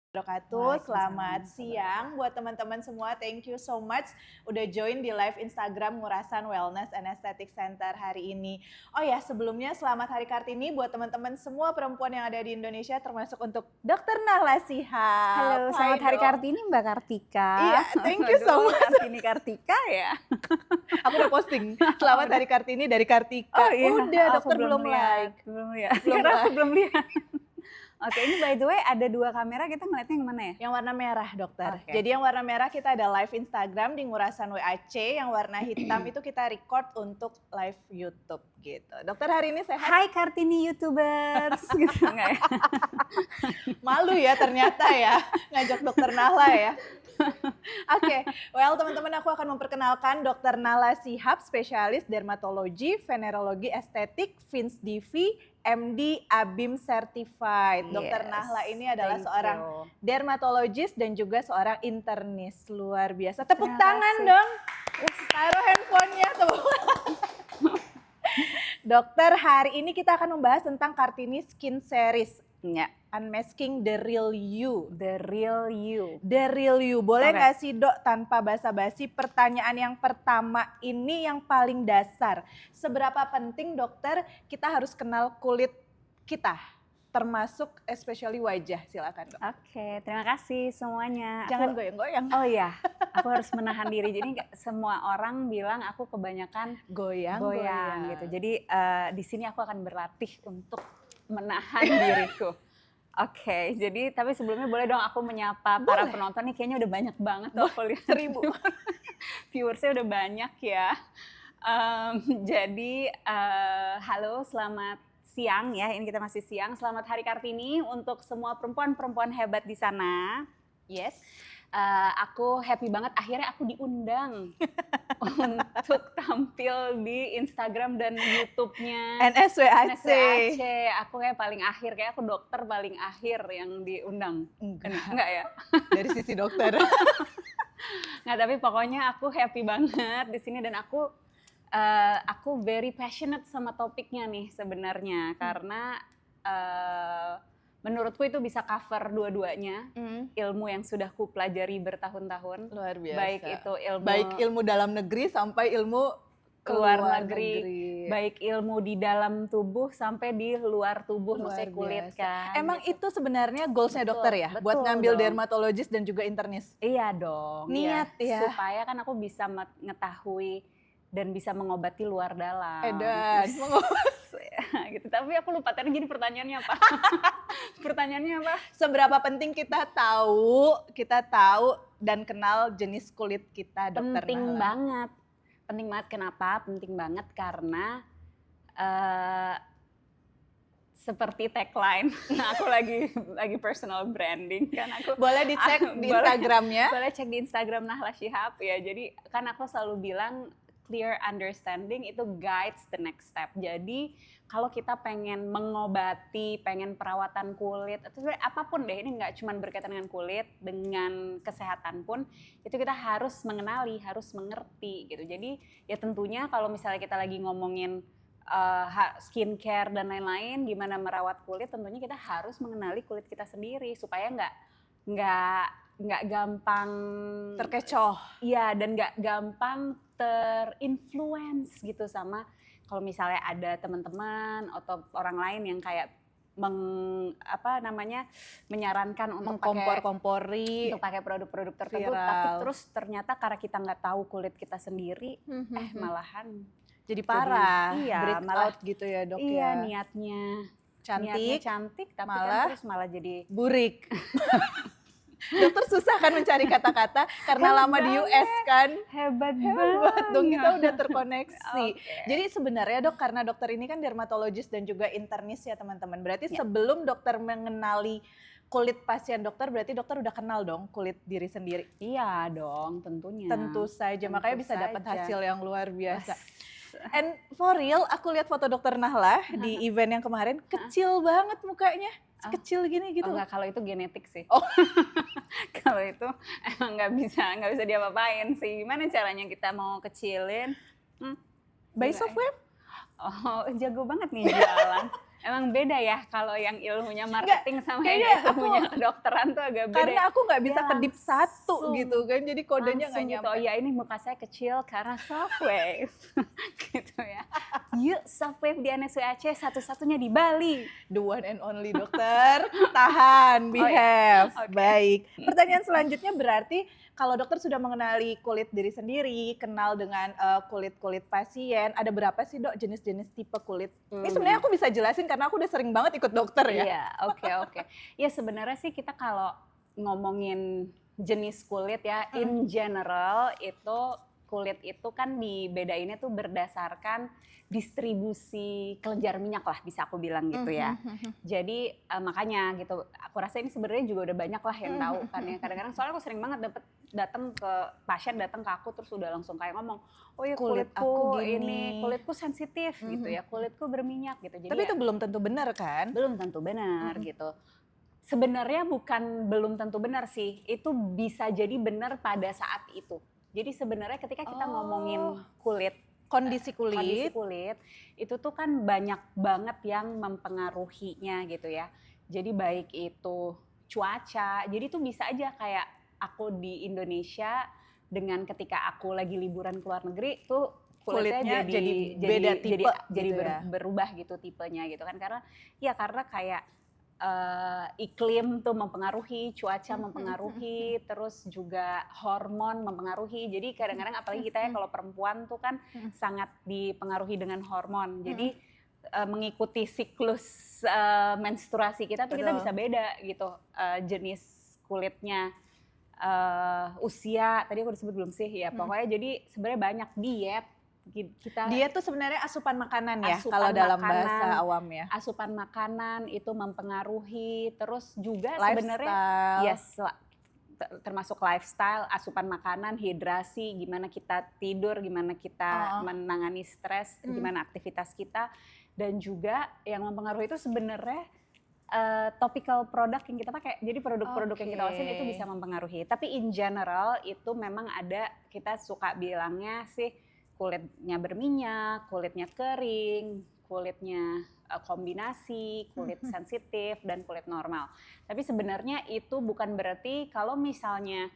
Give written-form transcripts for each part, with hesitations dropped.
Wabarakatuh. Selamat Waalaikumsalam. siang buat teman-teman semua. Thank you so much udah join di live Instagram Ngurasan Wellness and Aesthetic Center hari ini. Oh ya, sebelumnya selamat Hari Kartini buat teman-teman semua perempuan yang ada di Indonesia, termasuk untuk Dr. Nahla Shihab. Halo, selamat Hari Dok. Kartini Mbak Kartika. Iya, thank you so much. Kartini Kartika ya. Aku udah posting. Selamat Hari Kartini dari Kartika. Oh iya, Udah, aku dokter belum like. Belum lihat. Belum Karena aku like. belum lihat. Oke, ini by the way ada 2 kamera, kita ngeliatnya yang mana ya? Yang warna merah, dokter. Oke. Jadi yang warna merah kita ada live Instagram di Ngurasan WAC, yang warna hitam itu kita record untuk live YouTube gitu. Dokter hari ini sehat? Hai Kartini YouTubers. Gitu nggak ya? Malu ya ternyata ya ngajak dokter Nahla ya. Oke, well teman-teman, aku akan memperkenalkan Dr. Nahla Shihab, spesialis dermatologi, venerologi estetik, Fins Divi, MD, ABIM Certified. Dr. Yes, Nahla ini adalah thank seorang you. dermatologis dan juga seorang internis. Luar biasa. Tepuk Terima tangan kasih. dong. Taruh handphonenya. Dokter, hari ini kita akan membahas tentang Kartini Skin Series. Ya, Unmasking the Real You. the real you. The Real You. Boleh Oke. nggak sih dok, tanpa basa-basi, pertanyaan yang pertama ini yang paling dasar. Seberapa penting dokter kita harus kenal kulit kita? Termasuk especially wajah, silakan dok. Oke, terima kasih semuanya. Jangan Aku- goyang-goyang. Oh iya, aku harus menahan diri. Jadi nggak semua orang bilang aku kebanyakan Goyang. gitu. Jadi di sini aku akan berlatih untuk menahan diriku. Oke, jadi tapi sebelumnya boleh dong aku menyapa para Boleh. penonton nih, kayaknya udah banyak banget tuh aku lihat. 1000. Viewersnya udah banyak ya. Jadi halo, selamat siang ya. Ini kita masih siang. Selamat Hari Kartini untuk semua perempuan-perempuan hebat di sana. Yes. Aku happy banget akhirnya aku diundang untuk tampil di Instagram dan YouTube-nya NSWAC. NSWAC. Aku kayak paling akhir, kayak aku dokter paling akhir yang diundang. Enggak ya? Dari sisi dokter. Nggak, tapi pokoknya aku happy banget di sini dan aku very passionate sama topiknya nih sebenarnya karena menurutku itu bisa cover dua-duanya. Ilmu yang sudah ku pelajari bertahun-tahun. Luar biasa. Baik ilmu dalam negeri sampai ilmu luar negeri. Baik ilmu di dalam tubuh sampai di luar tubuh, Luar maksudnya kulit biasa. kan. Emang gitu. itu sebenarnya goalsnya Betul, dokter ya? Buat betul ngambil dong. dermatologis dan juga internis? Iya dong. Niat ya. Supaya kan aku bisa mengetahui dan bisa mengobati luar dalam. Edan. Gitu. Tapi aku lupa tadi jadi pertanyaannya apa? Pertanyaannya apa? Seberapa penting kita tahu dan kenal jenis kulit kita, dokter Penting Nahla? banget. Penting banget, kenapa? Penting banget karena seperti tagline, aku lagi personal branding kan aku. Boleh dicek di Boleh. Instagramnya. Boleh cek di Instagram Nahla Shihab ya. Jadi kan aku selalu bilang clear understanding itu guides the next step. Jadi kalau kita pengen mengobati, pengen perawatan kulit, atau sebenarnya apapun deh, ini nggak cuma berkaitan dengan kulit, dengan kesehatan pun, itu kita harus mengenali, harus mengerti gitu. Jadi ya tentunya kalau misalnya kita lagi ngomongin skincare dan lain-lain, gimana merawat kulit, tentunya kita harus mengenali kulit kita sendiri supaya nggak gampang Terkecoh. Iya, dan nggak gampang terinfluence gitu sama kalau misalnya ada teman-teman atau orang lain yang kayak menyarankan untuk Mengkompor-kompori. produk-produk tertentu, Viral. tapi terus ternyata karena kita nggak tahu kulit kita sendiri, malahan Jadi parah. iya, Break malah- out gitu ya dok iya ya. niatnya Cantik, cantik, tapi malah- kan terus malah jadi burik. Dokter susah kan mencari kata-kata karena Hebat lama di banget. US kan. hebat Hebat dong, kita banget. udah terkoneksi. Oke. Jadi sebenarnya dok, karena dokter ini kan dermatologis dan juga internis ya teman-teman. Berarti Ya. sebelum dokter mengenali kulit pasien dokter, berarti dokter udah kenal dong kulit diri sendiri. Iya dong, tentunya. Tentu saja, makanya Tentu bisa dapat saja. hasil yang luar biasa. And for real, aku lihat foto dokter Nahla di event yang kemarin, kecil banget mukanya. Kecil gini gitu. Oh enggak, kalau itu genetik sih. Oh. Kalau itu emang nggak bisa diapa-apain sih. Gimana caranya kita mau kecilin? By software? Oh, jago banget nih jualan. Emang beda ya kalau yang ilmunya marketing sama yang kayaknya ilmunya kedokteran tuh agak beda. Karena aku nggak bisa Dia kedip satu langsung- gitu kan, jadi kodenya nggak langsung gitu, nyampe. oh ya ini muka saya kecil karena softwave gitu ya. Yuk softwave di NSWAC satu-satunya di Bali. The one and only dokter, tahan, behave. Oke. Baik. Pertanyaan selanjutnya berarti kalau dokter sudah mengenali kulit diri sendiri, kenal dengan kulit-kulit pasien, ada berapa sih dok jenis-jenis tipe kulit? Ini sebenarnya aku bisa jelasin karena aku udah sering banget ikut dokter ya. Iya, oke. Ya sebenarnya sih kita kalau ngomongin jenis kulit ya, in general itu kulit itu kan dibedainnya tuh berdasarkan distribusi kelenjar minyak lah, bisa aku bilang gitu ya. Jadi makanya gitu, aku rasa ini sebenarnya juga udah banyak lah yang tahu kan ya. Kadang-kadang soalnya aku sering banget datang ke pasien, datang ke aku terus udah langsung kayak ngomong, oh ya Kulit kulitku aku gini. ini, kulitku sensitif gitu ya, kulitku berminyak gitu. Jadi Tapi ya, itu belum tentu benar kan? belum tentu benar gitu. Sebenarnya bukan belum tentu benar sih, itu bisa jadi benar pada saat itu. Jadi sebenarnya ketika kita ngomongin kulit, Kondisi kondisi kulit. kulit, itu tuh kan banyak banget yang mempengaruhinya gitu ya. Jadi baik itu cuaca, jadi tuh bisa aja kayak aku di Indonesia dengan ketika aku lagi liburan ke luar negeri tuh kulitnya jadi beda tipe jadi gitu ya. berubah gitu tipenya gitu kan, karena kayak iklim tuh mempengaruhi, cuaca mempengaruhi, terus juga hormon mempengaruhi. Jadi kadang-kadang apalagi kita ya kalau perempuan tuh kan sangat dipengaruhi dengan hormon. Jadi mengikuti siklus menstruasi kita tuh kita Betul. bisa beda gitu jenis kulitnya. Usia tadi aku disebut belum sih ya, pokoknya jadi sebenarnya banyak diet kita. Dia tuh sebenarnya asupan makanan ya Asupan kalau dalam makanan. bahasa awam ya. Asupan makanan itu mempengaruhi, terus juga Lifestyle. sebenarnya termasuk lifestyle, asupan makanan, hidrasi, gimana kita tidur, gimana kita menangani stres, gimana aktivitas kita, dan juga yang mempengaruhi itu sebenarnya topical produk yang kita pakai. Jadi produk-produk yang kita usahain itu bisa mempengaruhi. Tapi in general itu memang ada, kita suka bilangnya sih kulitnya berminyak, kulitnya kering, kulitnya kombinasi, kulit sensitif, dan kulit normal. Tapi sebenarnya itu bukan berarti kalau misalnya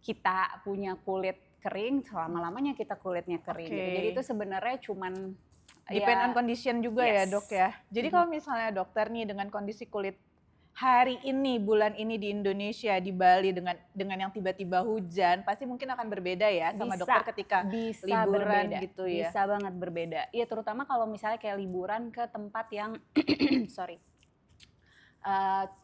kita punya kulit kering, selama-lamanya kita kulitnya kering. Gitu. Jadi itu sebenarnya cuman Depend on condition juga ya dok ya. Jadi kalau misalnya dokter nih dengan kondisi kulit hari ini, bulan ini di Indonesia, di Bali dengan yang tiba-tiba hujan, pasti mungkin akan berbeda ya sama dokter ketika liburan berbeda, gitu ya. Bisa banget berbeda. Iya terutama kalau misalnya kayak liburan ke tempat yang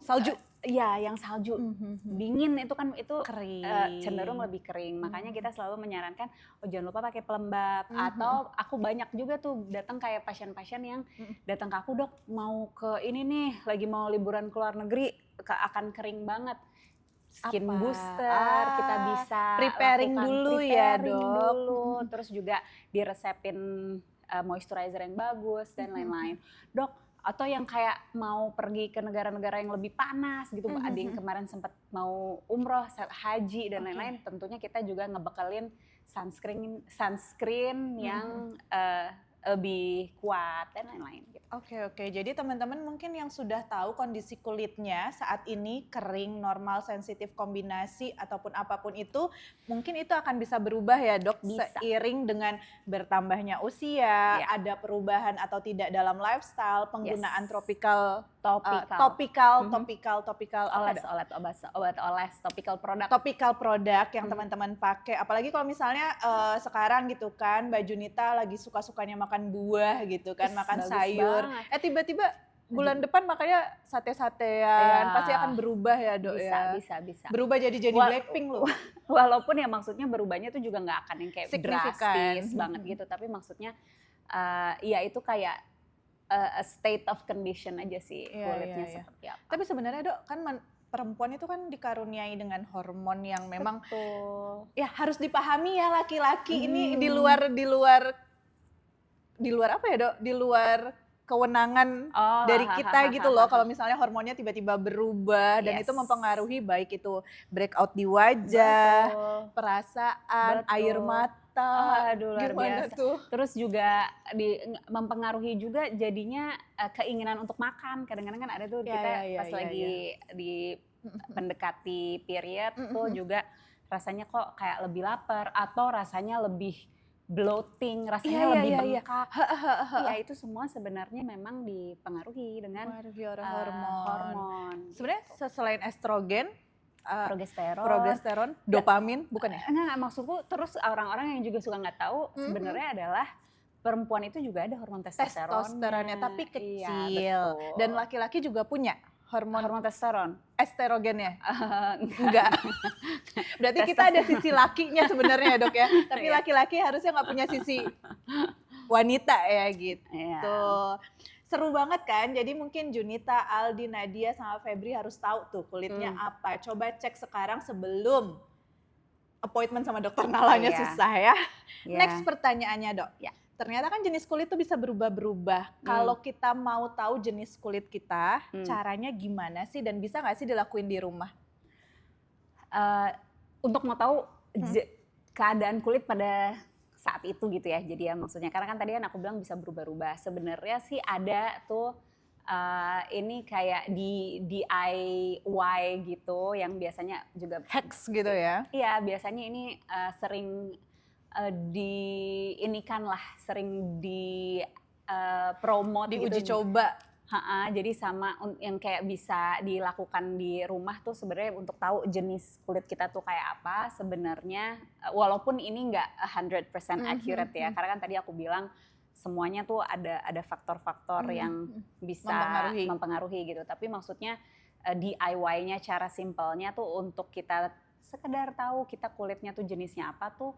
Salju. Iya, yang salju dingin itu kan itu Kering. Cenderung lebih kering. Makanya kita selalu menyarankan jangan lupa pakai pelembab. Atau aku banyak juga tuh datang kayak pasien-pasien yang datang ke aku, dok mau ke ini nih, lagi mau liburan ke luar negeri, akan kering banget. Skin booster kita bisa preparing lakukan dulu ya dok. dulu. Terus juga diresepin moisturizer yang bagus dan lain-lain. Dok, atau yang kayak mau pergi ke negara-negara yang lebih panas gitu, ada yang kemarin sempat mau umroh, haji dan lain-lain, tentunya kita juga ngebekelin sunscreen yang lebih kuat dan lain-lain gitu. Oke. Jadi teman-teman mungkin yang sudah tahu kondisi kulitnya saat ini kering, normal, sensitif, kombinasi ataupun apapun itu, mungkin itu akan bisa berubah ya dok, seiring dengan bertambahnya usia, ada perubahan atau tidak dalam lifestyle, penggunaan topikal obat oles, topical produk yang teman-teman pakai. Apalagi kalau misalnya sekarang gitu kan, Mbak Junita lagi suka-sukanya makan buah gitu kan, makan sayur. Tiba-tiba bulan depan makanya sate-satean, pasti akan berubah ya dok ya. Bisa. Berubah jadi Blackpink loh. Walaupun ya maksudnya berubahnya tuh juga nggak akan yang kayak signifikan drastis banget gitu. Tapi maksudnya ya itu kayak a state of condition aja sih kulitnya seperti apa. Tapi sebenarnya dok kan perempuan itu kan dikaruniai dengan hormon yang memang ya harus dipahami ya laki-laki ini di luar apa ya dok? Di luar kewenangan dari kita gitu loh. Kalau misalnya hormonnya tiba-tiba berubah dan itu mempengaruhi baik itu breakout di wajah, perasaan, air mata, wanita. Aduh, luar Gimana biasa. tuh? Terus juga mempengaruhi juga jadinya keinginan untuk makan. Kadang-kadang kan ada tuh Ya, kita ya, ya, pas ya, lagi ya. di mendekati period tuh juga rasanya kok kayak lebih lapar atau rasanya lebih bloating, Iya, rasanya iya, lebih iya, iya. bengkak. Heeh. Ya itu semua sebenarnya memang dipengaruhi dengan Mempengaruhi hormon. hormon. Sebenarnya gitu. selain estrogen, Progesteron, progesteron, dopamin, bukan ya? enggak, maksudku terus orang-orang yang juga suka nggak tahu sebenarnya adalah perempuan itu juga ada hormon Testosteronnya, tapi Iya, kecil. betul. Dan laki-laki juga punya hormon Hormon testosteron. estrogennya. Enggak. Enggak. Berarti kita ada sisi lakinya sebenarnya ya, Dok ya. Tapi Iya. laki-laki harusnya nggak punya sisi wanita ya gitu. Iya. Seru banget kan, jadi mungkin Junita, Aldi, Nadia, sama Febri harus tahu tuh kulitnya apa. Coba cek sekarang sebelum appointment sama dokter Nalanya Iya. susah ya. Iya. Next pertanyaannya, Dok. Ya. Ternyata kan jenis kulit tuh bisa berubah-berubah. Kalau kita mau tahu jenis kulit kita, caranya gimana sih dan bisa nggak sih dilakuin di rumah? Untuk mau tahu keadaan kulit pada saat itu gitu ya. Jadi ya maksudnya karena kan tadi kan aku bilang bisa berubah-ubah. Sebenarnya sih ada tuh ini kayak di DIY gitu yang biasanya juga Hacks gitu ya. Iya, biasanya ini sering sering di promote Diuji gitu. coba. Jadi sama yang kayak bisa dilakukan di rumah tuh sebenarnya untuk tahu jenis kulit kita tuh kayak apa sebenarnya, walaupun ini nggak 100% accurate ya, karena kan tadi aku bilang semuanya tuh ada faktor-faktor yang bisa mempengaruhi gitu. Tapi maksudnya DIY-nya, cara simpelnya tuh untuk kita sekedar tahu kita kulitnya tuh jenisnya apa tuh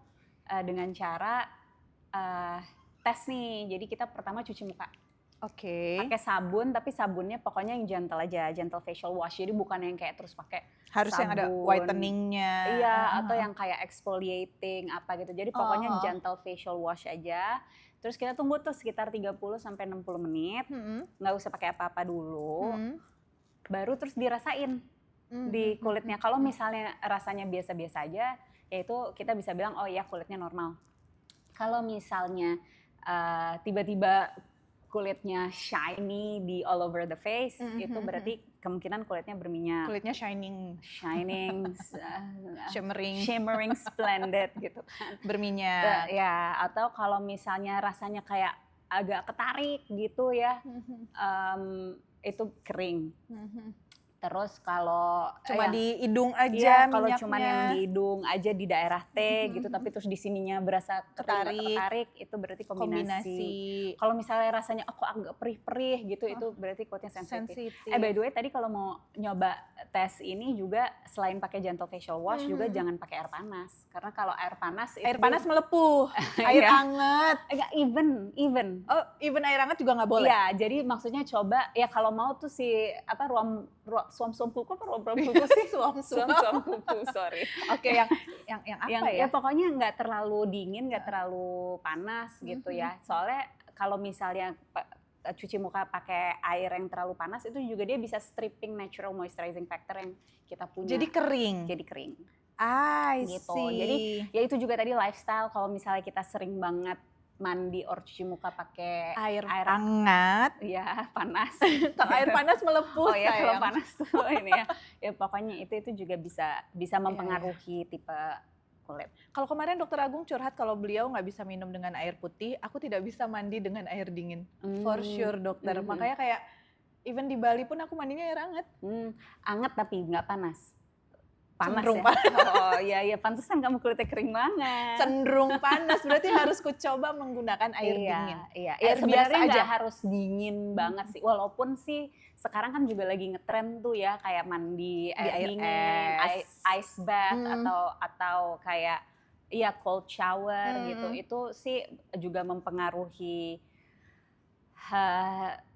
dengan cara tes nih. Jadi kita pertama cuci muka. Oke. Pakai sabun, tapi sabunnya pokoknya yang gentle aja, gentle facial wash. Jadi bukan yang kayak terus pakai Harus sabun. yang ada whitening-nya. Iya, atau yang kayak exfoliating apa gitu. Jadi pokoknya gentle facial wash aja. Terus kita tunggu tuh sekitar 30 sampai 60 menit. Nggak usah pakai apa-apa dulu. Baru terus dirasain di kulitnya. Kalau misalnya rasanya biasa-biasa aja, ya itu kita bisa bilang oh ya kulitnya normal. Kalau misalnya tiba-tiba kulitnya shiny di all over the face, itu berarti kemungkinan kulitnya berminyak. Kulitnya shining, shimmering, splendid gitu kan. Berminyak. Ya, atau kalau misalnya rasanya kayak agak ketarik gitu ya, itu kering. Terus kalau cuma di hidung aja kalau minyaknya. cuma yang di hidung aja di daerah T gitu, tapi terus di sininya berasa ketarik, itu berarti kombinasi. Kalau misalnya rasanya kok agak perih-perih gitu, itu berarti kulitnya sensitif. By the way tadi kalau mau nyoba tes ini juga selain pakai gentle facial wash juga jangan pakai air panas. Karena kalau air panas air panas melepuh, air hangat. Enggak, even. Oh, even air hangat juga nggak boleh? Iya, jadi maksudnya coba ya kalau mau tuh suam-suam kuku apa ruam kuku sih? Suam kuku, sorry. Oke, yang apa ya? Ya pokoknya nggak terlalu dingin, nggak terlalu panas gitu ya. Soalnya kalau misalnya cuci muka pakai air yang terlalu panas itu juga dia bisa stripping natural moisturizing factor yang kita punya. Jadi kering. Gitu. Jadi ya itu juga tadi lifestyle. Kalau misalnya kita sering banget mandi or cuci muka pakai air hangat, ya panas. Kalau air panas melepuh. Oh ya, kalau panas tuh ini ya. Ya pokoknya itu juga bisa mempengaruhi tipe kulit. Kalau kemarin Dokter Agung curhat kalau beliau nggak bisa minum dengan air putih, aku tidak bisa mandi dengan air dingin. For sure dokter. Makanya kayak even di Bali pun aku mandinya air hangat. Hangat tapi nggak panas. Cenderung panas ya? Oh iya, pantesan kamu kulitnya kering banget. Cenderung panas, berarti harus coba menggunakan air dingin. Iya, air biasa aja. Nggak harus dingin banget sih, walaupun sih sekarang kan juga lagi ngetren tuh ya kayak mandi air dingin, ice bath atau kayak cold shower gitu. Itu sih juga mempengaruhi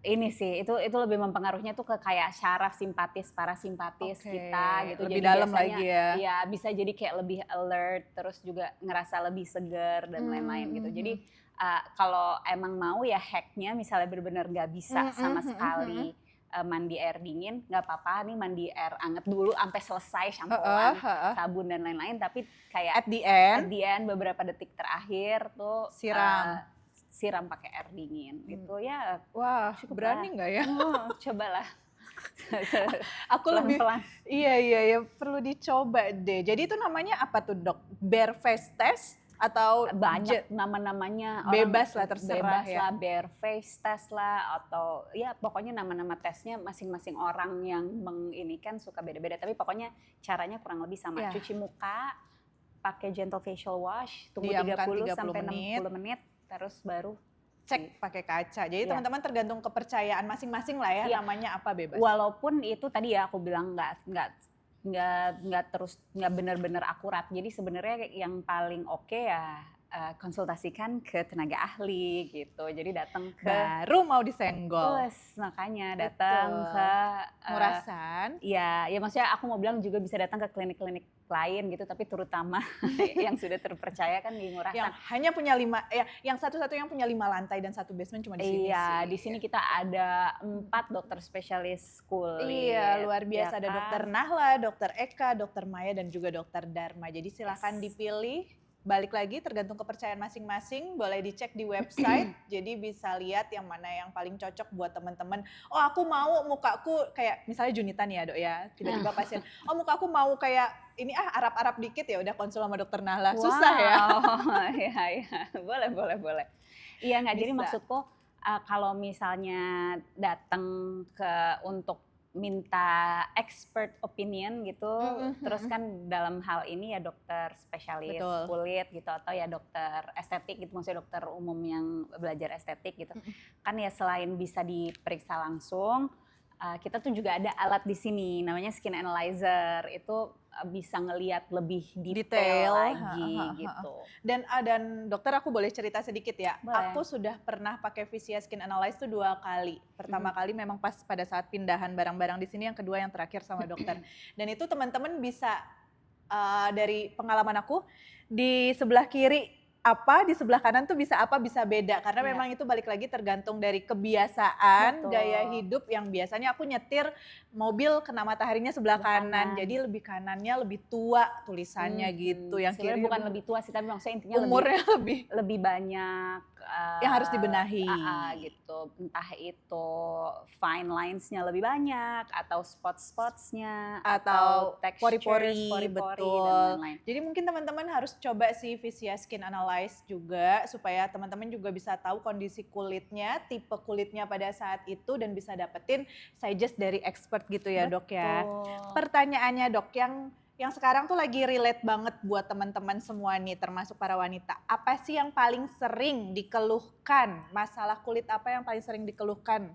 ini sih, itu lebih mempengaruhinya tuh ke kayak syaraf simpatis, parasimpatis kita gitu. Lebih jadi dalam biasanya, lagi ya. Iya, bisa jadi kayak lebih alert, terus juga ngerasa lebih segar dan lain-lain gitu. Jadi kalau emang mau ya hacknya misalnya benar-benar nggak bisa sama sekali mandi air dingin, nggak apa-apa nih mandi air anget dulu sampai selesai shampooan, sabun dan lain-lain, tapi kayak At the end beberapa detik terakhir tuh siram pakai air dingin. Itu ya wah, cukup berani nggak ya? Cobalah. Aku lebih Pelan-pelan. iya perlu dicoba deh. Jadi itu namanya apa tuh dok? Bare face test atau Banyak nama-namanya, bebas lah, terserah bebas ya. lah, bare face test lah, atau ya pokoknya nama-nama tesnya masing-masing orang yang menginikan suka beda-beda, tapi pokoknya caranya kurang lebih sama. Ya. Cuci muka, pakai gentle facial wash, tunggu Diamkan 30 30 sampai menit. 60 menit, terus baru cek pakai kaca. Jadi Iya. teman-teman tergantung kepercayaan masing-masing lah ya, Iya. namanya apa bebas. Walaupun itu tadi ya aku bilang nggak benar-benar akurat. Jadi sebenarnya yang paling oke ya konsultasikan ke tenaga ahli gitu. Jadi datang ke Baru mau disenggol. makanya datang ke Murasan. ya maksudnya aku mau bilang juga bisa datang ke klinik-klinik lain gitu, tapi terutama yang sudah terpercaya kan di Ngurasan. Yang hanya punya 5, yang satu-satu yang punya 5 lantai dan 1 basement cuma di sini Iya, sih. di sini kita ada 4 dokter spesialis kulit. Iya, luar biasa. ya Ada kan? dokter Nahla, dokter Eka, dokter Maya, dan juga dokter Dharma. Jadi silakan dipilih. Balik lagi tergantung kepercayaan masing-masing, boleh dicek di website. Jadi bisa lihat yang mana yang paling cocok buat teman-teman. Oh, aku mau mukaku kayak misalnya Junita nih ya, Dok ya. Tiba-tiba pasien, "Oh, mukaku mau kayak ini Arab-Arab dikit," ya udah konsul sama dokter Nahla. Susah ya. Iya. Boleh. Iya nggak, jadi Bisa. maksudku kalau misalnya datang untuk minta expert opinion gitu, terus kan dalam hal ini ya dokter spesialis Betul. kulit gitu, atau ya dokter estetik gitu, maksudnya dokter umum yang belajar estetik gitu. Kan ya selain bisa diperiksa langsung, kita tuh juga ada alat di sini namanya skin analyzer. Itu bisa ngelihat lebih detail lagi gitu. Dan dokter aku boleh cerita sedikit ya. Boleh. Aku sudah pernah pakai Visia Skin Analyze itu 2 kali. Pertama kali memang pas pada saat pindahan barang-barang di sini, yang kedua yang terakhir sama dokter. Dan itu teman-teman bisa dari pengalaman aku, di sebelah kiri apa, di sebelah kanan tuh bisa apa, bisa beda. Karena memang itu balik lagi tergantung dari kebiasaan, gaya hidup yang biasanya aku nyetir mobil kena mataharinya sebelah kanan. Jadi lebih kanannya lebih tua tulisannya gitu. Yang kiri bukan lebih tua sih, tapi maksudnya intinya umurnya lebih banyak yang harus dibenahi gitu. Entah itu fine lines-nya lebih banyak, atau spots-spotsnya, atau pori-pori, betul. dan lain-lain. Jadi mungkin teman-teman harus coba sih Visia Skin Analyze juga, supaya teman-teman juga bisa tahu kondisi kulitnya, tipe kulitnya pada saat itu, dan bisa dapetin sizes dari expert gitu ya. Betul. Dok ya. Pertanyaannya Dok, yang sekarang tuh lagi relate banget buat teman-teman semua nih, termasuk para wanita. Apa sih yang paling sering dikeluhkan? Masalah kulit apa yang paling sering dikeluhkan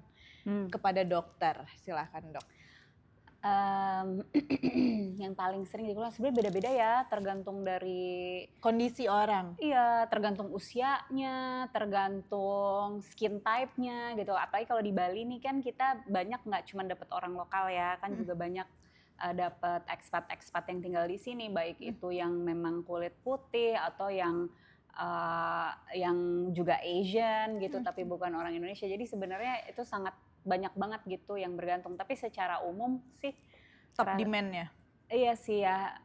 kepada dokter? Silahkan Dok. Yang paling sering dikeluhkan sebenarnya beda-beda ya, tergantung dari kondisi orang. Iya, tergantung usianya, tergantung skin type-nya gitu. Apalagi kalau di Bali nih kan kita banyak nggak cuma dapet orang lokal ya, kan juga banyak dapat expat yang tinggal di sini, baik itu yang memang kulit putih atau yang juga Asian gitu, tapi bukan orang Indonesia. Jadi sebenarnya itu sangat banyak banget gitu yang bergantung. Tapi secara umum sih top demand-nya. Iya sih ya.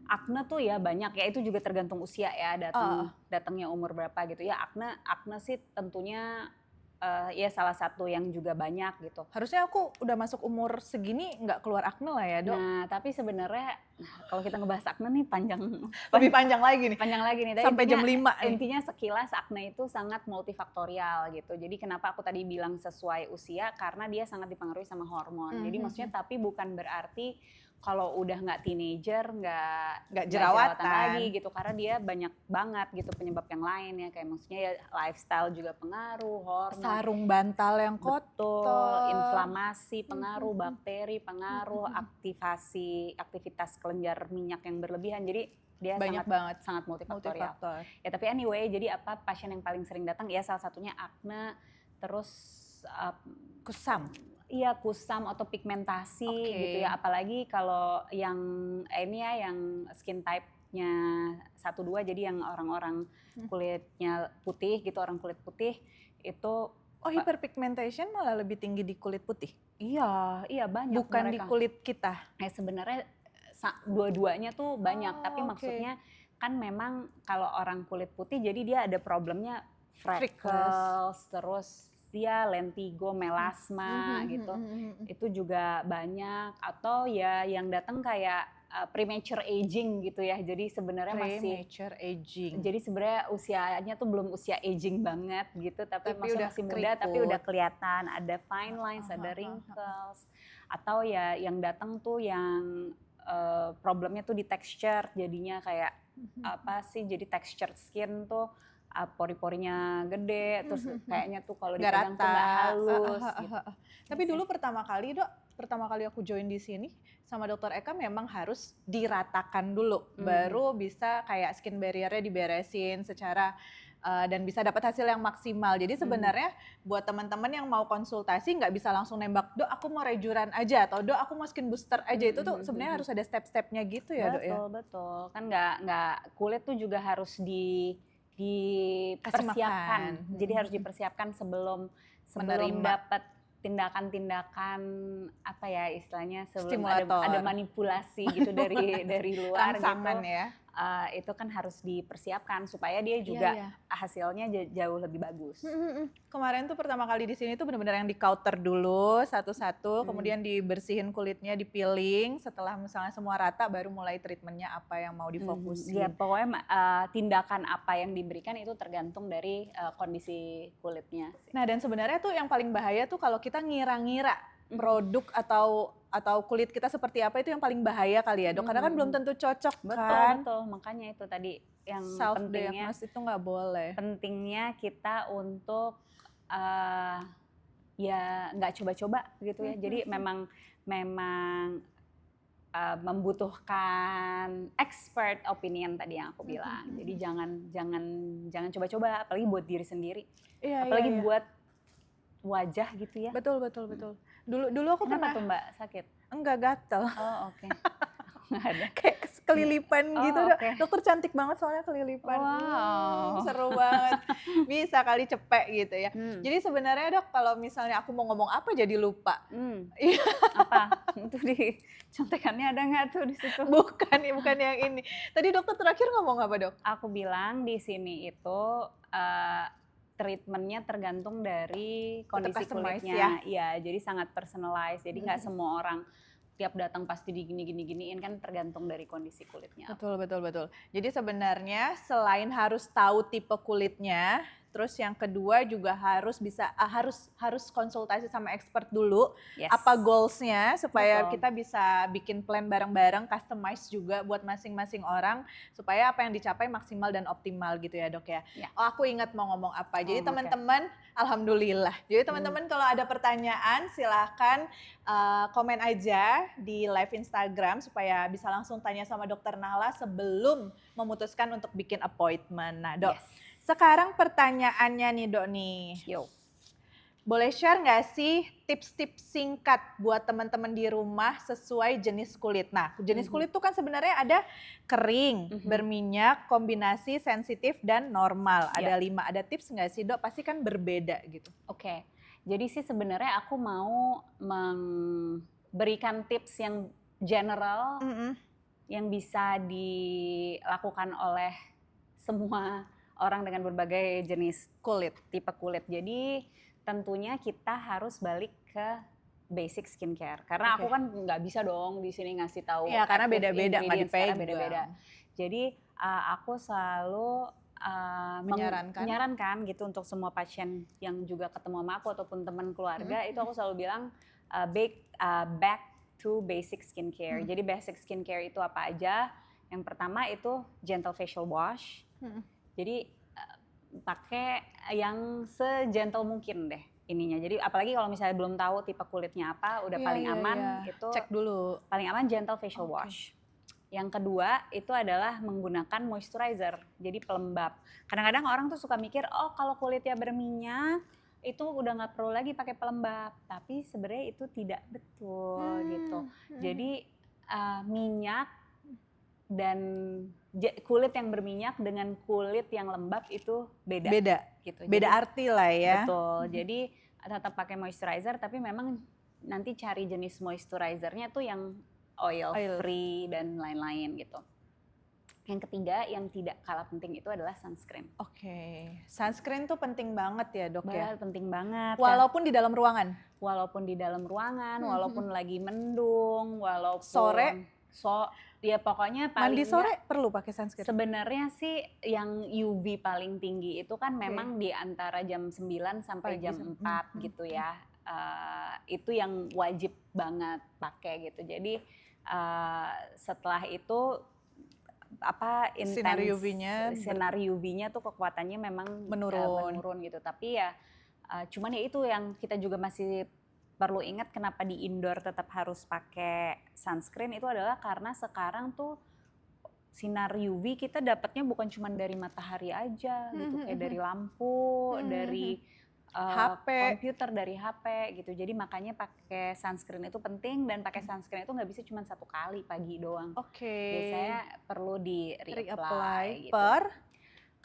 Akne tuh ya banyak ya, itu juga tergantung usia ya, datangnya umur berapa gitu ya. Akne sih tentunya ya salah satu yang juga banyak gitu. Harusnya aku udah masuk umur segini nggak keluar akne lah ya Dok. Nah tapi sebenarnya kalau kita ngebahas akne nih lebih panjang lagi nih. Tapi sampai jam 5 intinya sekilas akne itu sangat multifaktorial gitu. Jadi kenapa aku tadi bilang sesuai usia, karena dia sangat dipengaruhi sama hormon. Jadi maksudnya tapi bukan berarti kalau udah nggak teenager nggak jerawatan lagi gitu, karena dia banyak banget gitu penyebab yang lain ya, kayak maksudnya ya lifestyle juga pengaruh, hormon, sarung bantal yang kotor, inflamasi pengaruh, bakteri pengaruh, aktivitas kelenjar minyak yang berlebihan. Jadi dia sangat multifaktorial. Ya tapi anyway, jadi apa pasien yang paling sering datang ya salah satunya akne, terus kusam. Iya, kusam atau pigmentasi gitu ya. Apalagi kalau yang ini ya, yang skin type-nya 1-2, jadi yang orang-orang kulitnya putih gitu, orang kulit putih itu Oh, hyperpigmentation malah lebih tinggi di kulit putih, Iya banyak bukan di mereka. kulit kita. Sebenarnya dua-duanya tuh banyak, tapi Oh, oke. maksudnya kan memang kalau orang kulit putih jadi dia ada problemnya Freckles. freckles, terus dia lentigo, melasma gitu. Itu juga banyak, atau ya yang datang kayak premature aging gitu ya. Jadi sebenarnya Premature aging. jadi sebenarnya usianya tuh belum usia aging banget gitu, tapi Tapi maksudnya udah masih muda, tapi udah keriput. kelihatan ada fine lines, ada wrinkles, atau ya yang datang tuh yang problemnya tuh di texture, jadinya kayak apa sih, jadi textured skin tuh pori-porinya gede, terus kayaknya tuh kalau Nggak dipegang tuh nggak rata. halus gitu. Tapi dulu pertama kali aku join di sini sama Dokter Eka memang harus diratakan dulu, baru bisa kayak skin barrier-nya diberesin secara dan bisa dapat hasil yang maksimal. Jadi sebenarnya buat teman-teman yang mau konsultasi nggak bisa langsung nembak, Dok aku mau rejuran aja atau Dok aku mau skin booster aja, itu tuh sebenarnya harus ada step-stepnya gitu ya Dok ya? Betul. Kan nggak kulit tuh juga harus Kasih dipersiapkan. makan. Jadi harus dipersiapkan sebelum Menerima. dapat tindakan-tindakan apa ya istilahnya, sebelum Stimulator. ada manipulasi gitu dari luar Rangsangan gitu. ya. Itu kan harus dipersiapkan supaya dia juga Iya. hasilnya jauh lebih bagus. Kemarin tuh pertama kali di sini tuh benar-benar yang di counter dulu satu-satu, kemudian dibersihin kulitnya, di-peeling, setelah misalnya semua rata baru mulai treatmentnya apa yang mau Ya difokusin. pokoknya tindakan apa yang diberikan itu tergantung dari kondisi kulitnya sih. Nah dan sebenarnya tuh yang paling bahaya tuh kalau kita ngira-ngira produk atau kulit kita seperti apa, itu yang paling bahaya kali ya Dok, karena kan belum tentu cocok kan. Betul, makanya itu tadi yang Self pentingnya. diagnosis itu nggak boleh. Pentingnya kita untuk ya nggak coba-coba gitu ya. Jadi memang membutuhkan expert opinion tadi yang aku bilang. Jadi jangan coba-coba, apalagi buat diri sendiri. Iya, Apalagi iya. buat wajah gitu ya. Betul. Dulu aku Kenapa pernah tuh Mbak, sakit? enggak gatel. Oh oke. Nggak ada. Kayak kelilipan Oh, gitu Dok. oke. Dokter cantik banget soalnya kelilipan. Wow. Seru banget. Bisa kali cepek gitu ya. Hmm. Jadi sebenarnya Dok, kalau misalnya aku mau ngomong apa jadi lupa. Iya. Apa? Itu di contekannya ada nggak tuh di situ? Bukan yang ini. Tadi dokter terakhir ngomong apa Dok? Aku bilang di sini itu treatmentnya tergantung dari kondisi customize kulitnya. Iya, jadi sangat personalized. Jadi nggak semua orang tiap datang pasti diginiin, kan tergantung dari kondisi kulitnya. Betul. Jadi sebenarnya selain harus tahu tipe kulitnya, terus yang kedua juga harus konsultasi sama expert dulu. Yes. Apa goalsnya supaya Betul. kita bisa bikin plan bareng-bareng, customize juga buat masing-masing orang supaya apa yang dicapai maksimal dan optimal gitu ya Dok ya. Ya. Oh aku ingat mau ngomong apa. Jadi oke. teman-teman, alhamdulillah. Jadi teman-teman kalau ada pertanyaan silahkan komen aja di live Instagram supaya bisa langsung tanya sama Dokter Nahla sebelum memutuskan untuk bikin appointment. Nah Dok, sekarang pertanyaannya nih Dok nih. Yo. Boleh share nggak sih tips-tips singkat buat teman-teman di rumah sesuai jenis kulit? Nah, jenis kulit tuh kan sebenarnya ada kering, berminyak, kombinasi, sensitif, dan normal. Ada 5. Ada tips nggak sih Dok? Pasti kan berbeda gitu. Oke. Jadi sih sebenarnya aku mau memberikan tips yang general yang bisa dilakukan oleh semua orang dengan berbagai jenis kulit, tipe kulit. Jadi tentunya kita harus balik ke basic skincare. Karena aku kan nggak bisa dong di sini ngasih tahu. Iya, karena beda-beda, nggak dipegang. Beda-beda. Jadi aku selalu menyarankan gitu untuk semua pasien yang juga ketemu sama aku ataupun teman keluarga, itu aku selalu bilang back to basic skincare. Jadi basic skincare itu apa aja? Yang pertama itu gentle facial wash. Jadi pakai yang segentle mungkin deh ininya. Jadi apalagi kalau misalnya belum tahu tipe kulitnya apa, udah paling aman itu cek dulu. Paling aman gentle facial wash. Yang kedua itu adalah menggunakan moisturizer, jadi pelembab. Kadang-kadang orang tuh suka mikir, oh kalau kulitnya berminyak itu udah nggak perlu lagi pakai pelembab. Tapi sebenarnya itu tidak betul gitu. Jadi minyak dan kulit yang berminyak dengan kulit yang lembab itu beda. Beda Gitu. Beda Jadi, arti lah ya. betul. Jadi tetap pakai moisturizer, tapi memang nanti cari jenis moisturizernya tuh yang oil free dan lain-lain gitu. Yang ketiga yang tidak kalah penting itu adalah sunscreen. Oke, sunscreen tuh penting banget ya dok ya? Penting banget. Walaupun di dalam ruangan? Walaupun di dalam ruangan, walaupun lagi mendung, walaupun sore, ya pokoknya paling mandi sore perlu pakai sunscreen? Sebenarnya sih yang UV paling tinggi itu kan memang di antara jam 9 sampai jam 4 gitu ya. Itu yang wajib banget pakai gitu. Jadi setelah itu sinar UV-nya tuh kekuatannya memang menurun gitu. Tapi ya cuman ya itu yang kita juga masih perlu ingat kenapa di indoor tetap harus pakai sunscreen itu adalah karena sekarang tuh sinar UV kita dapatnya bukan cuma dari matahari aja gitu, kayak dari lampu, dari HP, komputer, dari HP gitu. Jadi makanya pakai sunscreen itu penting, dan pakai sunscreen itu nggak bisa cuma 1 kali pagi doang. Biasanya perlu di reapply gitu.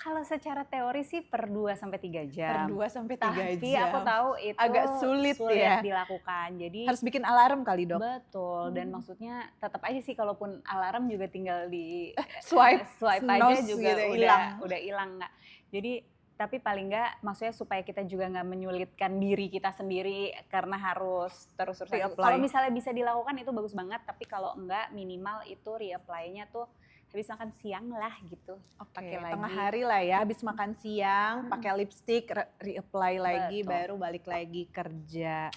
Kalau secara teori sih per 2 sampai 3 jam. Per 2 sampai 3 jam. Tapi aku tahu itu agak sulit ya dilakukan. Jadi harus bikin alarm kali dok. Betul. Dan maksudnya tetap aja sih kalaupun alarm juga tinggal di swipe aja juga gitu, udah hilang nggak. Jadi tapi paling nggak, maksudnya supaya kita juga nggak menyulitkan diri kita sendiri karena harus terus-terusan. Kalau misalnya bisa dilakukan itu bagus banget, tapi kalau enggak minimal itu reapply-nya tuh habis makan siang lah gitu. Pakai lagi. Tengah hari lah ya, habis makan siang, pakai lipstick, reapply lagi, baru balik lagi kerja.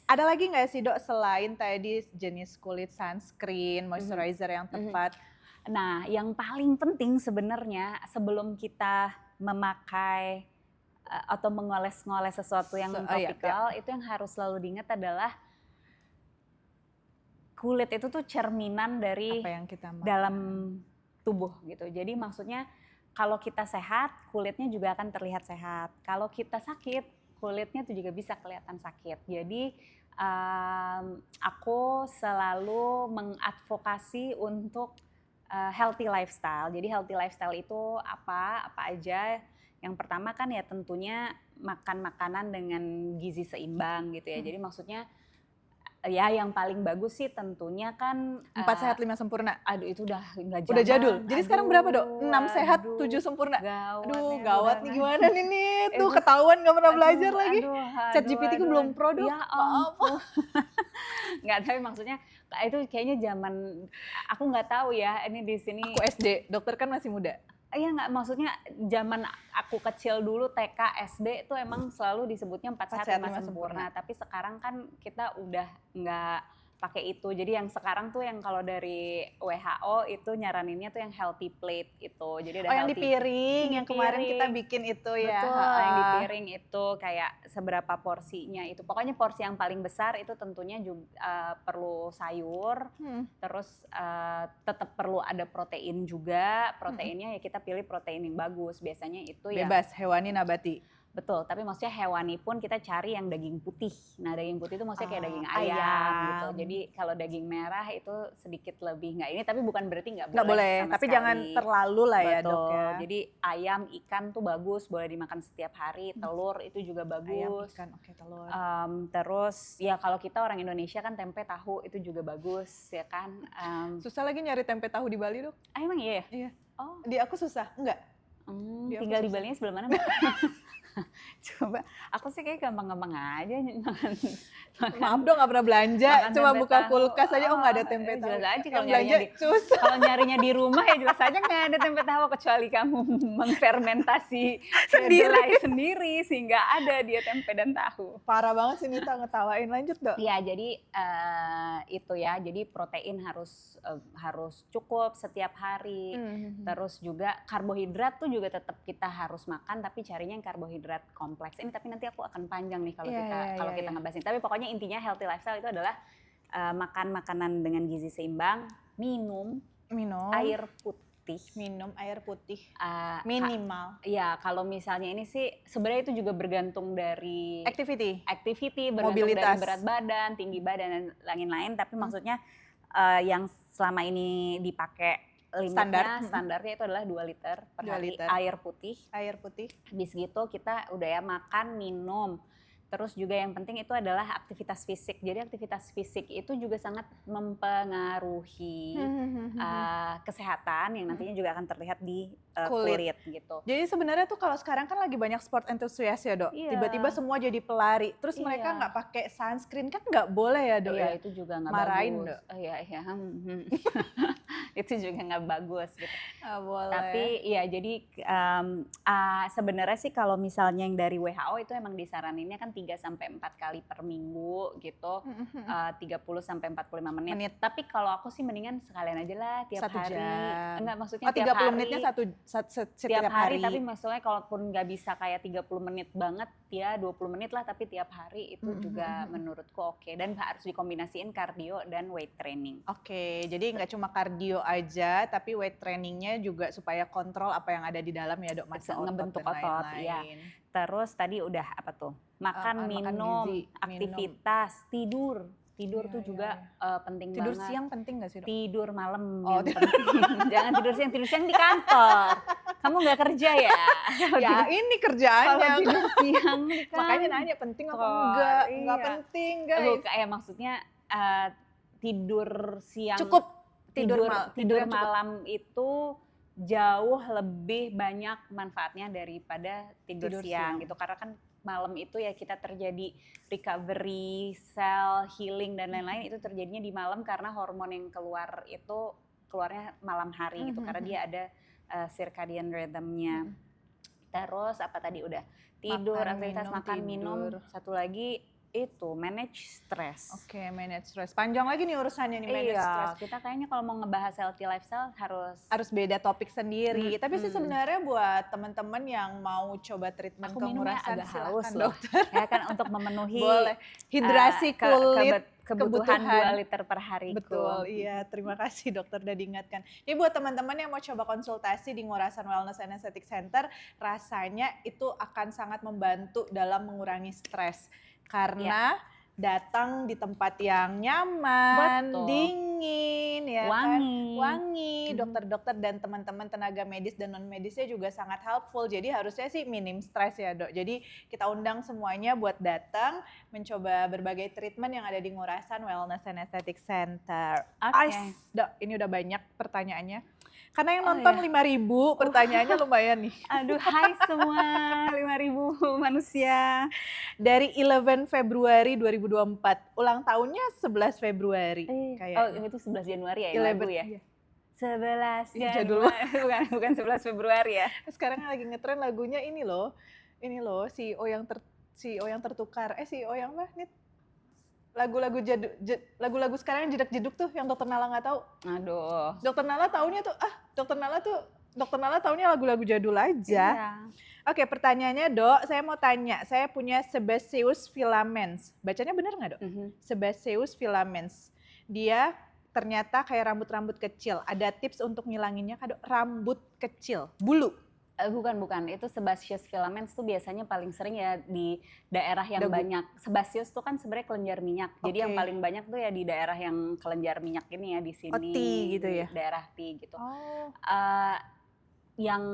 Ada lagi nggak sih dok selain tadi jenis kulit sunscreen, moisturizer yang tepat? Nah, yang paling penting sebenarnya sebelum kita memakai atau mengoles-ngoles sesuatu yang topikal, itu yang harus selalu diingat adalah kulit itu tuh cerminan dari apa yang kita dalam tubuh gitu. Jadi maksudnya kalau kita sehat, kulitnya juga akan terlihat sehat. Kalau kita sakit, kulitnya tuh juga bisa kelihatan sakit. Jadi aku selalu mengadvokasi untuk healthy lifestyle. Jadi healthy lifestyle itu apa aja? Yang pertama kan ya tentunya makan makanan dengan gizi seimbang gitu ya. Jadi maksudnya ya yang paling bagus sih tentunya kan 4 sehat 5 sempurna. Aduh itu udah nggak zaman. Udah jadul. Jadi sekarang berapa dok? 6 sehat 7 sempurna. Gawat nih gimana nih tuh ketahuan nggak pernah belajar lagi. ChatGPT ku belum pro dok. Ya ampun. Nggak, tapi maksudnya itu kayaknya zaman aku nggak tahu ya ini di sini. Aku SD, dokter kan masih muda. Iya nggak, maksudnya zaman aku kecil dulu TK SD itu emang selalu disebutnya 4 sehat 5 sempurna. Tapi sekarang kan kita udah nggak pakai itu. Jadi yang sekarang tuh yang kalau dari WHO itu nyaraninnya tuh yang healthy plate itu. Jadi ada yang di piring, yang kemarin kita bikin itu ya. Betul, yang di piring itu kayak seberapa porsinya itu. Pokoknya porsi yang paling besar itu tentunya juga perlu sayur. Terus tetap perlu ada protein juga. Proteinnya ya kita pilih protein yang bagus. Biasanya itu bebas, hewani, nabati. Betul, tapi maksudnya hewani pun kita cari yang daging putih. Nah daging putih itu maksudnya kayak daging ayam gitu. Jadi kalau daging merah itu sedikit lebih nggak ini, tapi bukan berarti nggak boleh sama tapi sekali. Jangan terlalu lah ya dok ya. Jadi ayam, ikan tuh bagus, boleh dimakan setiap hari. Telur itu juga bagus. Ayam, ikan, oke, telur. Terus ya kalau kita orang Indonesia kan tempe tahu itu juga bagus ya kan. Susah lagi nyari tempe tahu di Bali dok? Emang iya? Iya. Oh. Di aku susah, enggak? Tinggal di Bali sebelah mana? Coba, aku sih kayak gampang-gampang aja makan. Maaf dong nggak pernah belanja, cuma buka kulkas aja, nggak ada tempe tahu. Jelas aja kalau nyarinya di rumah ya jelas aja nggak ada tempe tahu kecuali kamu mengfermentasi sendiri sehingga ada dia tempe dan tahu. Parah banget sih Nita ngetawain, lanjut dok. Iya jadi itu ya, jadi protein harus cukup setiap hari. Terus juga karbohidrat tuh juga tetap kita harus makan, tapi carinya yang karbohidrat kompleks. Ini tapi nanti aku akan panjang nih kalau kita ngebahas ini. Tapi pokoknya intinya healthy lifestyle itu adalah makan makanan dengan gizi seimbang, minum air putih. Minum air putih minimal. Iya, kalau misalnya ini sih sebenarnya itu juga bergantung dari activity, bergantung mobilitas, dari berat badan, tinggi badan dan lain-lain. Tapi maksudnya yang selama ini dipakai limitnya standarnya itu adalah 2 liter per 2 hari liter. air putih. Air putih. Habis gitu kita udah ya makan, minum. Terus juga yang penting itu adalah aktivitas fisik. Jadi aktivitas fisik itu juga sangat mempengaruhi kesehatan yang nantinya juga akan terlihat di kulit gitu. Jadi sebenarnya tuh kalau sekarang kan lagi banyak sport enthusiast ya Dok. Iya. Tiba-tiba semua jadi pelari. Terus mereka nggak pakai sunscreen kan nggak boleh ya Dok Iya ya? itu juga nggak Marahin, bagus. Dok. Iya. Itu juga nggak bagus gitu. Boleh. Tapi ya jadi sebenarnya sih kalau misalnya yang dari WHO itu emang disaraninnya kan 3-4 kali per minggu gitu, 30-45 menit. Tapi kalau aku sih mendingan sekalian aja lah tiap 1 hari. jam. Enggak maksudnya Oh, 30 tiap hari. menitnya setiap Tiap hari, hari. tapi maksudnya kalaupun nggak bisa kayak 30 menit banget ya 20 menit lah, tapi tiap hari itu juga menurutku oke. Dan harus dikombinasiin kardio dan weight training. Oke, jadi nggak cuma kardio aja, tapi weight trainingnya juga supaya kontrol apa yang ada di dalam ya Dok, masa otot Ngebentuk dan otot, iya. lain-lain. Terus tadi udah apa tuh? Makan, minum, gizi, aktivitas, tidur. Tidur Iya, tuh juga penting Tidur banget. siang penting nggak sih Dok? Tidur malam Oh, yang penting. Jangan tidur siang di kantor. Kamu nggak kerja ya? Ya ini kerjaannya. Kalau tidur siang di Makanya nanya penting apa kantor, enggak? iya. Enggak penting guys. Kayak maksudnya tidur siang. Cukup tidur yang cukup. malam itu jauh lebih banyak manfaatnya daripada tidur siang gitu, karena kan malam itu ya kita terjadi recovery, cell healing dan lain-lain itu terjadinya di malam karena hormon yang keluar itu keluarnya malam hari gitu, karena dia ada circadian rhythm-nya. Terus apa tadi udah tidur, aktivitas makan, minum, satu lagi itu manage stress. Oke, manage stress. Panjang lagi nih urusannya nih manage stress. Kita kayaknya kalau mau ngebahas healthy lifestyle harus beda topik sendiri. Tapi sih sebenarnya buat teman-teman yang mau coba treatment kengurasan agak haus silakan loh. dokter. Ya kan untuk memenuhi Boleh. Hidrasi kulit. kebutuhan 2 liter per hari. Betul, iya. Terima kasih dokter udah diingatkan. Jadi buat teman-teman yang mau coba konsultasi di Ngurasan Wellness and Aesthetic Center, rasanya itu akan sangat membantu dalam mengurangi stres. Karena datang di tempat yang nyaman, dingin, ya wangi. Kan? Wangi. Dokter-dokter dan teman-teman tenaga medis dan non-medisnya juga sangat helpful. Jadi harusnya sih minim stres ya Dok. Jadi kita undang semuanya buat datang mencoba berbagai treatment yang ada di Ngurasan Wellness and Aesthetic Center. Oke. Dok, ini udah banyak pertanyaannya. Karena yang nonton 5.000 pertanyaannya lumayan nih. Aduh, hai semua 5.000 manusia. Dari 11 Februari 2024, ulang tahunnya 11 Februari. Itu 11 Januari ya yang lagu ya? Iya. 11 jadul. bukan 11 Februari ya. Sekarang lagi ngetren lagunya ini loh CEO yang tertukar. CEO yang apa? Nih lagu-lagu sekarang yang jedak-jeduk tuh yang Dokter Nala nggak tahu. Aduh. Dokter Nala taunya lagu-lagu jadul aja. Iya. Oke, pertanyaannya Dok, saya mau tanya, saya punya sebaceous filaments. Bacanya bener nggak Dok? Sebaceous filaments. Dia ternyata kayak rambut-rambut kecil. Ada tips untuk ngilanginnya Kak Dok? Rambut kecil, bulu. Bukan. Itu sebaceous filaments tuh biasanya paling sering ya di daerah yang banyak. Sebaceous tuh kan sebenarnya kelenjar minyak. Jadi yang paling banyak tuh ya di daerah yang kelenjar minyak ini ya di sini. T gitu ya? Daerah T gitu. Oh. Yang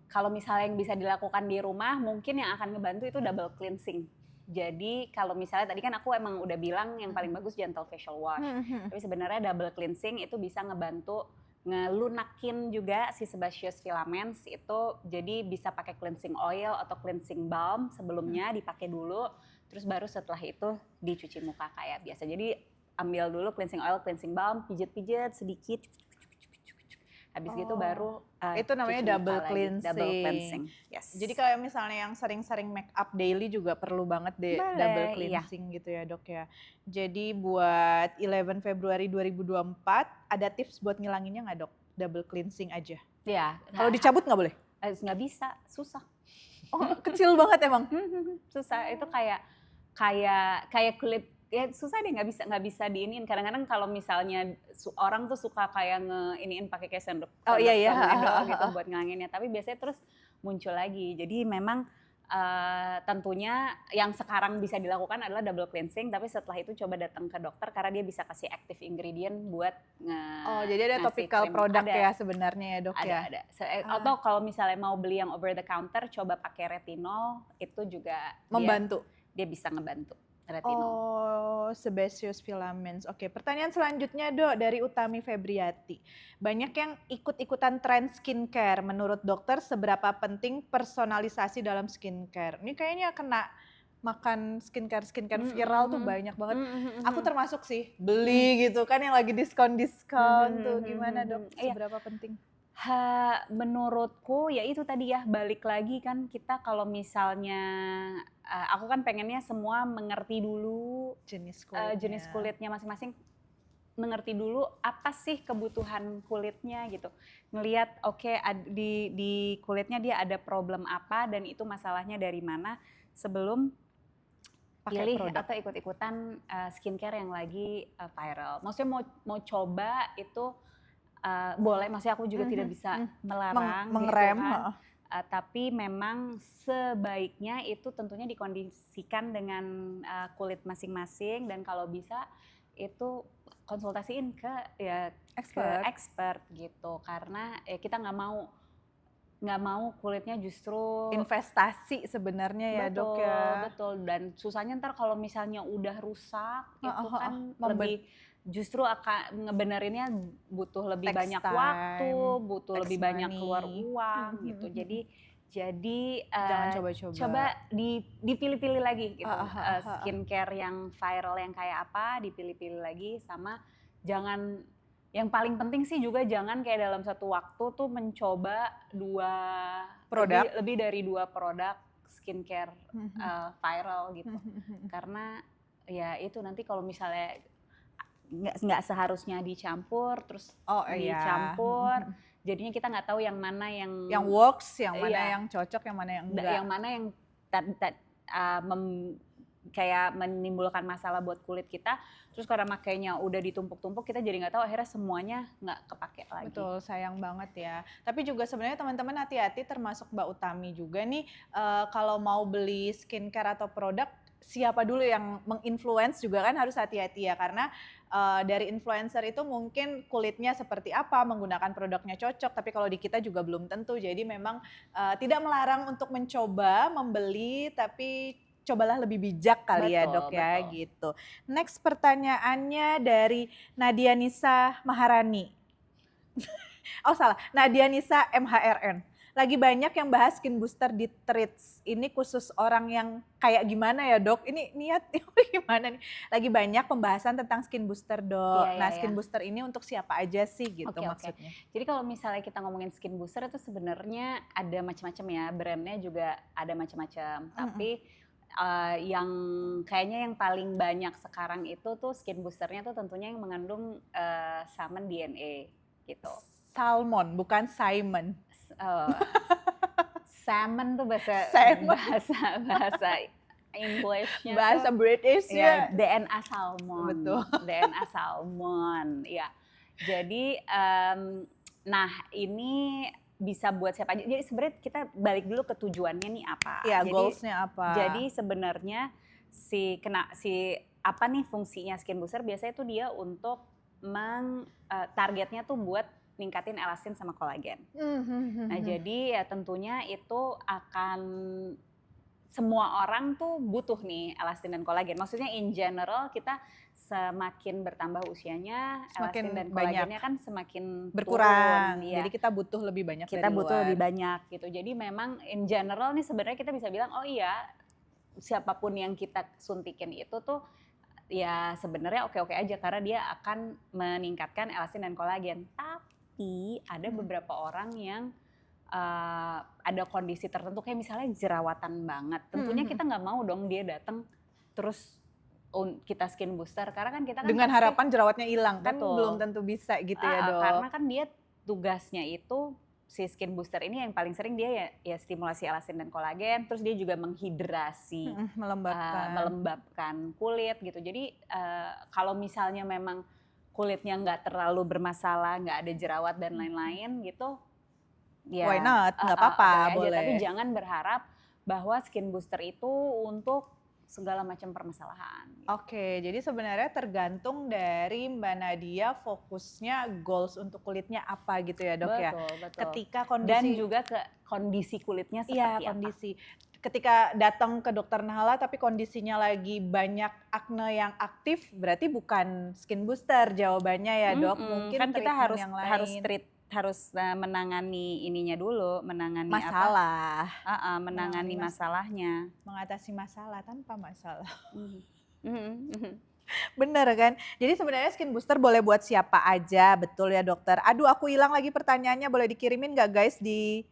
kalau misalnya yang bisa dilakukan di rumah mungkin yang akan ngebantu itu double cleansing. Jadi kalau misalnya tadi kan aku emang udah bilang yang paling bagus gentle facial wash. Tapi sebenarnya double cleansing itu bisa ngebantu ngelunakin juga si sebaceous filaments itu, jadi bisa pakai cleansing oil atau cleansing balm sebelumnya dipakai dulu, terus baru setelah itu dicuci muka kayak biasa. Jadi ambil dulu cleansing oil, cleansing balm, pijit-pijit sedikit, habis gitu baru itu namanya double cleansing. Double cleansing. Yes. Jadi kalau misalnya yang sering-sering make up daily juga perlu banget deh double cleansing gitu ya Dok ya. Jadi buat 11 Februari 2024 ada tips buat ngilanginnya nggak Dok? Double cleansing aja. Iya. Kalau dicabut nggak boleh? Nggak bisa, susah. Oh kecil banget emang. Susah, itu kayak kulit. Ya susah deh, nggak bisa diiniin. Kadang-kadang kalau misalnya orang tuh suka kayak ngeiniin pakai kayak sendok iya gitu buat ngilanginnya, tapi biasanya terus muncul lagi. Jadi memang tentunya yang sekarang bisa dilakukan adalah double cleansing, tapi setelah itu coba datang ke dokter karena dia bisa kasih active ingredient buat Oh, jadi ada ngasih topical krim. produk Ada, ya sebenarnya ya dok ya? ada. Atau kalau misalnya mau beli yang over the counter, coba pakai retinol, itu juga Membantu? dia bisa ngebantu retinol. Oh, sebaceous filaments. Oke, pertanyaan selanjutnya dok dari Utami Febriati. Banyak yang ikut-ikutan tren skincare. Menurut dokter seberapa penting personalisasi dalam skincare? Ini kayaknya kena makan skincare viral tuh banyak banget. Aku termasuk sih beli gitu kan yang lagi diskon tuh. Gimana dok? Iya. Seberapa penting? Menurutku ya itu tadi ya, balik lagi kan kita kalau misalnya aku kan pengennya semua mengerti dulu jenis kulitnya masing-masing, mengerti dulu apa sih kebutuhan kulitnya gitu. Ngelihat di kulitnya dia ada problem apa dan itu masalahnya dari mana sebelum Pakai pilih produk. atau ikut-ikutan skincare yang lagi viral. Maksudnya mau coba itu boleh, maksudnya aku juga tidak bisa melarang mengerem, gitu kan. Tapi memang sebaiknya itu tentunya dikondisikan dengan kulit masing-masing, dan kalau bisa itu konsultasiin ke expert gitu, karena kita nggak mau kulitnya justru investasi sebenarnya ya dok ya. Betul, dan susahnya ntar kalau misalnya udah rusak itu kan lebih justru akan ngebenerinnya butuh lebih banyak waktu, butuh lebih banyak keluar uang gitu. Jadi jangan coba-coba. Coba dipilih-pilih lagi gitu. Skincare yang viral yang kayak apa dipilih-pilih lagi, sama jangan, yang paling penting sih juga jangan kayak dalam satu waktu tuh mencoba lebih dari 2 produk skincare viral gitu. Karena ya itu nanti kalau misalnya nggak seharusnya dicampur, terus dicampur, jadinya kita nggak tahu yang mana yang works, yang mana yang cocok, yang mana yang enggak. Yang mana yang kayak menimbulkan masalah buat kulit kita, terus karena makainya udah ditumpuk-tumpuk kita jadi nggak tahu, akhirnya semuanya nggak kepake lagi. Betul, sayang banget ya. Tapi juga sebenarnya teman-teman hati-hati, termasuk Mbak Utami juga nih, kalau mau beli skincare atau produk, siapa dulu yang menginfluence juga kan harus hati-hati ya, karena dari influencer itu mungkin kulitnya seperti apa, menggunakan produknya cocok, tapi kalau di kita juga belum tentu. Jadi memang tidak melarang untuk mencoba, membeli, tapi cobalah lebih bijak kali ya dok ya gitu. Next pertanyaannya dari Nadia Nisa Maharani. Oh salah, Nadia Nisa MHRN. Lagi banyak yang bahas skin booster di Treats. Ini khusus orang yang kayak gimana ya dok? Ini niat gimana nih? Lagi banyak pembahasan tentang skin booster dok. Skin booster ini untuk siapa aja sih gitu maksudnya? Jadi kalau misalnya kita ngomongin skin booster itu sebenarnya ada macam-macam ya. Brandnya juga ada macam-macam. Tapi yang kayaknya yang paling banyak sekarang itu tuh skin boosternya tuh tentunya yang mengandung salmon DNA gitu. Salmon, bukan Simon. Salmon tuh bahasa Englishnya, bahasa British ya. DNA salmon. Betul. DNA salmon, ya. Jadi, nah ini bisa buat siapa aja. Jadi sebenarnya kita balik dulu ke tujuannya nih apa. Ya, goalsnya apa. Jadi sebenarnya apa nih fungsinya skin booster? Biasanya itu dia untuk targetnya tuh buat ningkatin elastin sama kolagen. Nah jadi ya tentunya itu akan, semua orang tuh butuh nih elastin dan kolagen. Maksudnya in general kita semakin bertambah usianya, elastin dan kolagennya kan semakin berkurang. Ya. Jadi kita butuh lebih banyak kita butuh lebih banyak gitu. Jadi memang in general nih sebenarnya kita bisa bilang, oh iya siapapun yang kita suntikin itu tuh ya sebenarnya oke-oke aja karena dia akan meningkatkan elastin dan kolagen. Tapi ada beberapa orang yang ada kondisi tertentu kayak misalnya jerawatan banget. Tentunya kita nggak mau dong dia datang terus kita skin booster karena kan kita kan dengan harapan jerawatnya hilang kan belum tentu bisa gitu ya dok. Karena kan dia tugasnya itu si skin booster ini yang paling sering dia ya stimulasi elastin dan kolagen, terus dia juga menghidrasi, melembabkan kulit gitu. Jadi kalau misalnya memang kulitnya nggak terlalu bermasalah, nggak ada jerawat dan lain-lain gitu, ya why not, nggak apa-apa, boleh. Tapi jangan berharap bahwa skin booster itu untuk segala macam permasalahan. Oke, jadi sebenarnya tergantung dari Mbak Nadia fokusnya goals untuk kulitnya apa gitu ya dok ya. Betul. Ketika Dan kondisi, juga ke kondisi kulitnya iya seperti apa. kondisi. Ketika datang ke dokter Nahla tapi kondisinya lagi banyak akne yang aktif, berarti bukan skin booster jawabannya ya dok. Mungkin Kan kita treatment yang lain. harus menangani ininya dulu, menangani Masalah, menangani masalahnya. mengatasi masalah tanpa masalah. Mhm. Bener kan? Jadi sebenarnya skin booster boleh buat siapa aja, betul ya dokter. Aduh aku hilang lagi pertanyaannya, boleh dikirimin gak guys di...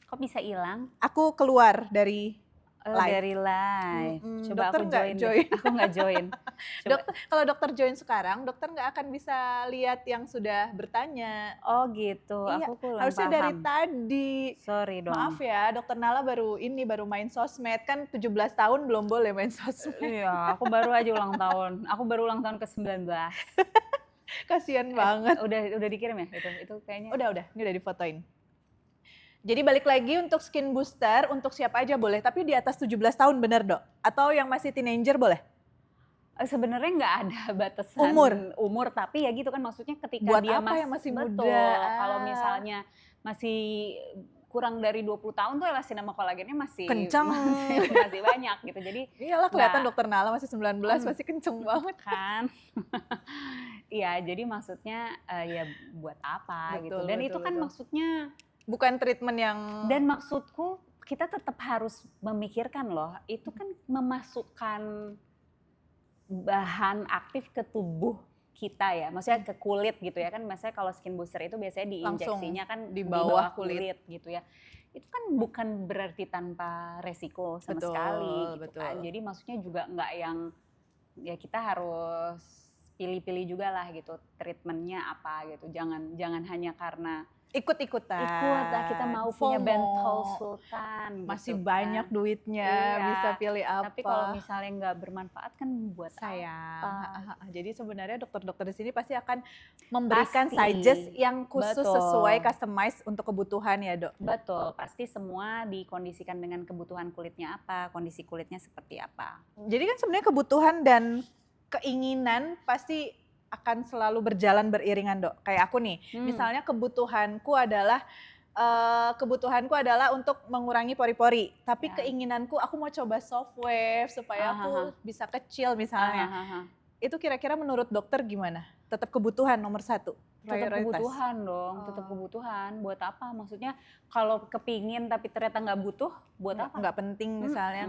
Kok bisa hilang? Aku keluar dari live. Dari live. Coba Dokter aku nggak join. join. Aku nggak join. Dokter, kalau dokter join sekarang, dokter nggak akan bisa lihat yang sudah bertanya. Oh gitu, Iya, aku kurang harusnya paham. dari tadi. Sorry dong. Maaf ya, dokter Nala baru main sosmed, kan 17 tahun belum boleh main sosmed. Iya, aku baru aja ulang tahun. Aku baru ulang tahun ke-19. Kasian banget. Udah dikirim ya itu kayaknya. Udah, ini udah difotoin. Jadi balik lagi untuk skin booster, untuk siapa aja boleh, tapi di atas 17 tahun bener dok? Atau yang masih teenager boleh? Sebenarnya nggak ada batasan umur, tapi ya gitu kan maksudnya ketika buat dia apa yang masih betul, muda. Kalau misalnya masih kurang dari 20 tahun tuh elasin sama kolagennya masih kenceng, masih banyak gitu. Jadi iyalah kelihatan dokter Nala masih 19 masih kenceng banget kan. Iya, jadi maksudnya ya buat apa gitu. Dan itu kan maksudnya bukan treatment yang... Dan maksudku kita tetap harus memikirkan loh, itu kan memasukkan bahan aktif ke tubuh kita ya, maksudnya ke kulit gitu ya kan. Maksudnya kalau skin booster itu biasanya diinjeksinya kan di bawah kulit gitu ya. Itu kan bukan berarti tanpa resiko sama sekali gitu kan. Jadi maksudnya juga nggak yang, ya kita harus pilih-pilih juga lah gitu treatmentnya apa gitu. Jangan hanya karena ikut-ikutan. Kita mau punya bentol sultan. Masih gitu banyak kan. duitnya, bisa pilih apa. Tapi kalau misalnya nggak bermanfaat kan buat sayang. apa. Jadi sebenarnya dokter-dokter di sini pasti akan memberikan sizes yang khusus sesuai customize untuk kebutuhan ya dok. Betul, pasti semua dikondisikan dengan kebutuhan kulitnya apa, kondisi kulitnya seperti apa. Jadi kan sebenarnya kebutuhan dan keinginan pasti akan selalu berjalan beriringan dok. Kayak aku nih, misalnya kebutuhanku adalah untuk mengurangi pori-pori. Tapi keinginanku aku mau coba soft wave supaya aku bisa kecil misalnya. Itu kira-kira menurut dokter gimana? Tetap kebutuhan nomor 1? Tetap kebutuhan dong, tetap kebutuhan. Buat apa? Maksudnya kalau kepingin tapi ternyata nggak butuh, buat apa? Nggak penting misalnya,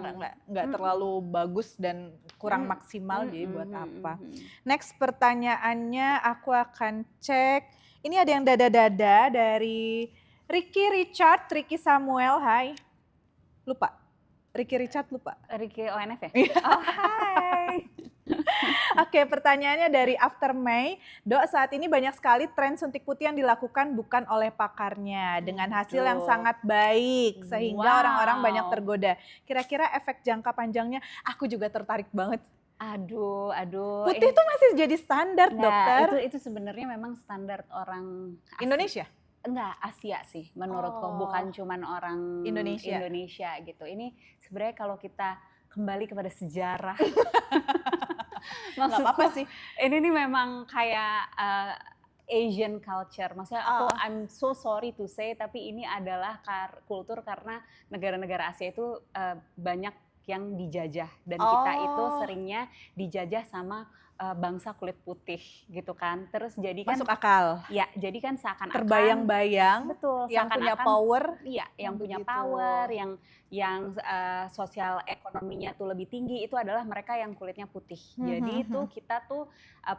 nggak terlalu bagus dan kurang maksimal, jadi buat apa? Next pertanyaannya aku akan cek. Ini ada yang dada-dada dari Ricky Samuel, hai. Lupa, Ricky Richard lupa. Ricky ONF ya? Oh hai. Oke, pertanyaannya dari After May. Dok, saat ini banyak sekali tren suntik putih yang dilakukan bukan oleh pakarnya dengan hasil yang sangat baik sehingga orang-orang banyak tergoda. Kira-kira efek jangka panjangnya, aku juga tertarik banget. Aduh. Putih tuh masih jadi standar dokter. Itu sebenarnya memang standar orang Indonesia? Enggak, Asia sih menurutku, bukan cuman orang Indonesia gitu. Ini sebenarnya kalau kita kembali kepada sejarah. Nggak apa-apa sih. Ini nih memang kayak Asian culture. Maksudnya I'm so sorry to say, tapi ini adalah kultur karena negara-negara Asia itu banyak yang dijajah. Dan kita itu seringnya dijajah sama bangsa kulit putih gitu kan. Terus jadi kan masuk akal. Ya, jadi kan seakan-akan terbayang-bayang. Betul, yang punya power. Iya, yang punya power, yang sosial ekonominya tuh lebih tinggi, itu adalah mereka yang kulitnya putih. Jadi itu kita tuh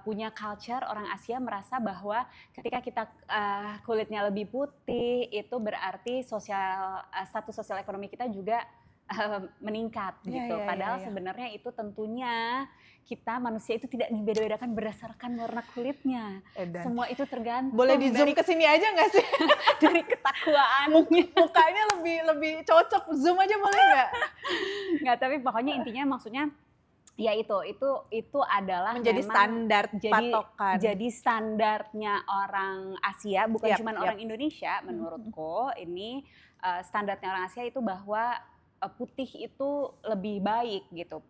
punya culture, orang Asia merasa bahwa ketika kita kulitnya lebih putih, itu berarti status sosial ekonomi kita juga meningkat gitu. Padahal sebenarnya itu tentunya kita manusia itu tidak dibeda-bedakan berdasarkan warna kulitnya. Semua itu tergantung. Boleh di zoom ke sini aja nggak sih? Dari ketakwaan. Mukanya lebih cocok, zoom aja boleh nggak? Nggak, tapi pokoknya intinya maksudnya ya itu adalah menjadi standar patokan. Jadi standarnya orang Asia, bukan cuma orang Indonesia menurutku. Ini standarnya orang Asia itu bahwa putih itu lebih baik gitu.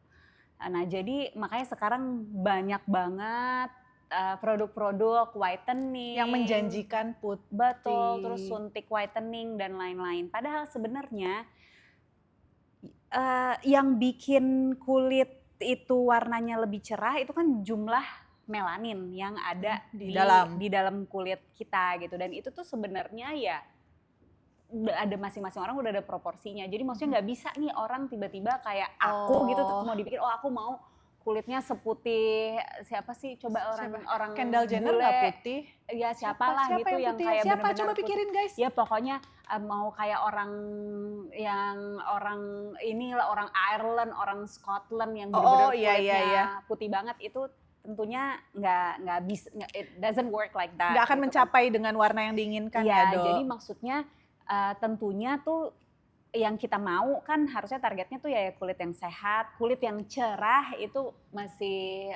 Nah jadi makanya sekarang banyak banget produk-produk whitening Yang menjanjikan putih. betul, terus suntik whitening dan lain-lain. Padahal sebenarnya yang bikin kulit itu warnanya lebih cerah itu kan jumlah melanin yang ada di dalam kulit kita gitu. Dan itu tuh sebenarnya ya ada masing-masing orang udah ada proporsinya. Jadi maksudnya nggak bisa nih orang tiba-tiba kayak aku gitu mau dibikin aku mau kulitnya seputih siapa sih coba orang Kendall Jenner nggak putih? Ya siapa gitu yang putih? kayak siapa benar-benar coba pikirin guys. Ya pokoknya mau kayak orang inilah orang Ireland, orang Scotland yang benar-benar kulitnya putih banget itu tentunya nggak bisa, it doesn't work like that. Nggak akan mencapai dengan warna yang diinginkan ya Dok. Jadi maksudnya tentunya tuh yang kita mau kan harusnya targetnya tuh ya kulit yang sehat, kulit yang cerah itu masih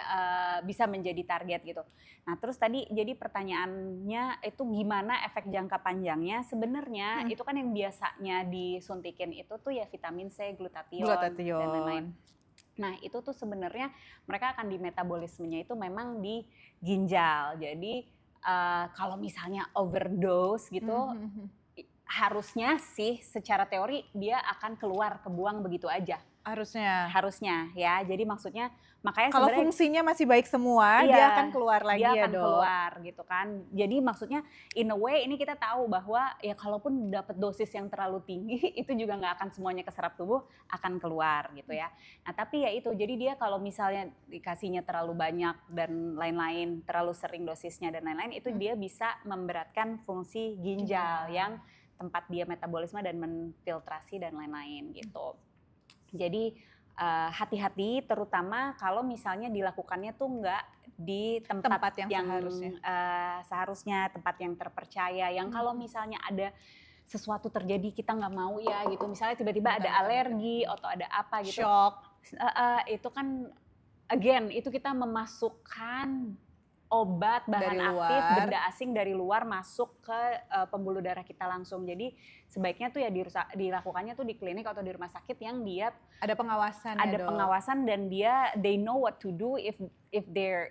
bisa menjadi target gitu. Nah terus tadi jadi pertanyaannya itu gimana efek jangka panjangnya? Sebenarnya itu kan yang biasanya disuntikin itu tuh ya vitamin C, glutathione. Dan lain-lain. Nah itu tuh sebenarnya mereka akan di metabolismenya itu memang di ginjal. Jadi kalau misalnya overdose gitu, harusnya sih secara teori dia akan kebuang begitu aja. Harusnya ya. Jadi maksudnya makanya kalau fungsinya masih baik semua, dia akan keluar lagi ya Dok. Dia akan keluar gitu kan. Jadi maksudnya in a way ini kita tahu bahwa ya kalaupun dapat dosis yang terlalu tinggi itu juga nggak akan semuanya keserap tubuh, akan keluar gitu ya. Nah tapi ya itu, jadi dia kalau misalnya dikasihnya terlalu banyak dan lain-lain, terlalu sering dosisnya dan lain-lain, itu dia bisa memberatkan fungsi ginjal yang tempat dia metabolisme dan menfiltrasi dan lain-lain gitu. Jadi hati-hati terutama kalau misalnya dilakukannya tuh nggak di tempat yang seharusnya tempat yang terpercaya. Yang kalau misalnya ada sesuatu terjadi kita nggak mau ya gitu, misalnya tiba-tiba ada alergi atau ada apa gitu, shock, itu kan again itu kita memasukkan obat bahan aktif benda asing dari luar masuk ke pembuluh darah kita langsung. Jadi sebaiknya tuh ya dilakukannya tuh di klinik atau di rumah sakit yang dia ada pengawasan pengawasan dan they know what to do if there